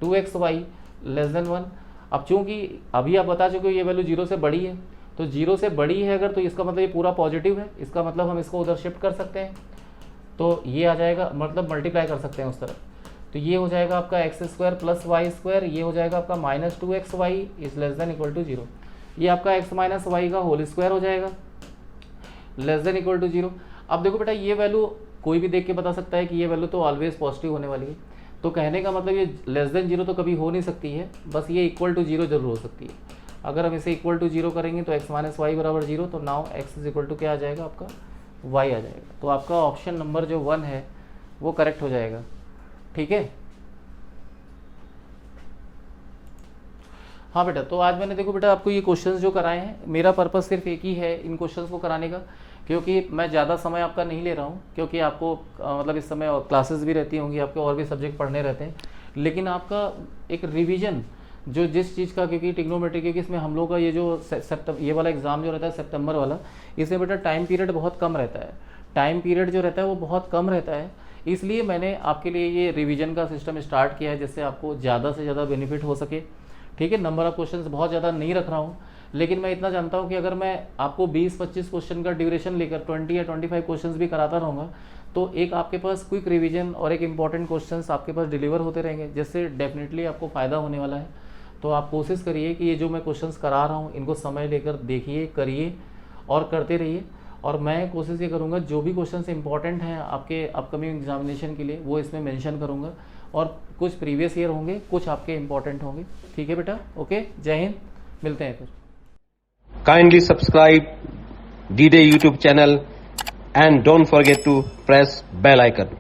2xy लेस देन 1। अब चूंकि अभी आप बता चुके हो ये वैल्यू 0 से बड़ी है, तो 0 से बड़ी है अगर, तो इसका मतलब ये पूरा पॉजिटिव है, इसका मतलब हम इसको उधर शिफ्ट कर सकते हैं, तो ये आ जाएगा, मतलब मल्टीप्लाई कर सकते हैं उस तरफ। तो ये हो जाएगा आपका x square plus Y square, ये हो जाएगा आपका minus 2xy is less than equal to 0। ये आपका x माइनस वाई का होल स्क्वायर हो जाएगा लेस देन इक्वल टू 0। अब देखो बेटा, ये वैल्यू कोई भी देख के बता सकता है कि ये वैल्यू तो ऑलवेज पॉजिटिव होने वाली है। तो कहने का मतलब ये लेस देन 0 तो कभी हो नहीं सकती है, बस ये इक्वल टू 0 जरूर हो सकती है। अगर हम इसे इक्वल टू 0 करेंगे तो x माइनस वाई बराबर 0, तो now x is equal to क्या आ जाएगा आपका, y आ जाएगा। तो आपका ऑप्शन नंबर जो 1 है वो करेक्ट हो जाएगा। ठीक है, हाँ बेटा। तो आज मैंने देखो बेटा आपको ये क्वेश्चंस जो कराए हैं, मेरा पर्पस सिर्फ एक ही है इन क्वेश्चंस को कराने का, क्योंकि मैं ज़्यादा समय आपका नहीं ले रहा हूँ, क्योंकि आपको मतलब इस समय क्लासेस भी रहती होंगी, आपके और भी सब्जेक्ट पढ़ने रहते हैं, लेकिन आपका एक रिवीजन जो जिस चीज़ का, क्योंकि टिग्नोमेट्री, क्योंकि इसमें हम लोग का ये जो ये वाला एग्ज़ाम जो रहता है सितंबर वाला, इसमें बेटा टाइम पीरियड बहुत कम रहता है, टाइम पीरियड जो रहता है वो बहुत कम रहता है, इसलिए मैंने आपके लिए ये रिवीजन का सिस्टम स्टार्ट किया है, जिससे आपको ज़्यादा से ज़्यादा बेनिफिट हो सके। ठीक है, नंबर ऑफ क्वेश्चंस बहुत ज़्यादा नहीं रख रहा हूँ, लेकिन मैं इतना जानता हूँ कि अगर मैं आपको 20-25 क्वेश्चन का ड्यूरेशन लेकर 20 या 25 क्वेश्चंस भी कराता रहूँगा, तो एक आपके पास क्विक रिवीजन और एक इंपॉर्टेंट क्वेश्चंस आपके पास डिलीवर होते रहेंगे, जिससे डेफिनेटली आपको फ़ायदा होने वाला है। तो आप कोशिश करिए कि ये जो मैं क्वेश्चंस करा रहा हूँ इनको समय लेकर देखिए, करिए और करते रहिए। और मैं कोशिश ये करूँगा जो भी क्वेश्चंस इंपॉर्टेंट हैं आपके अपकमिंग एग्जामिनेशन के लिए वो इसमें मेंशन करूँगा, और कुछ प्रीवियस ईयर होंगे, कुछ आपके इंपॉर्टेंट होंगे। ठीक है बेटा, ओके, जय हिंद, मिलते हैं फिर। Kindly subscribe D-Day YouTube channel and don't forget to press bell icon.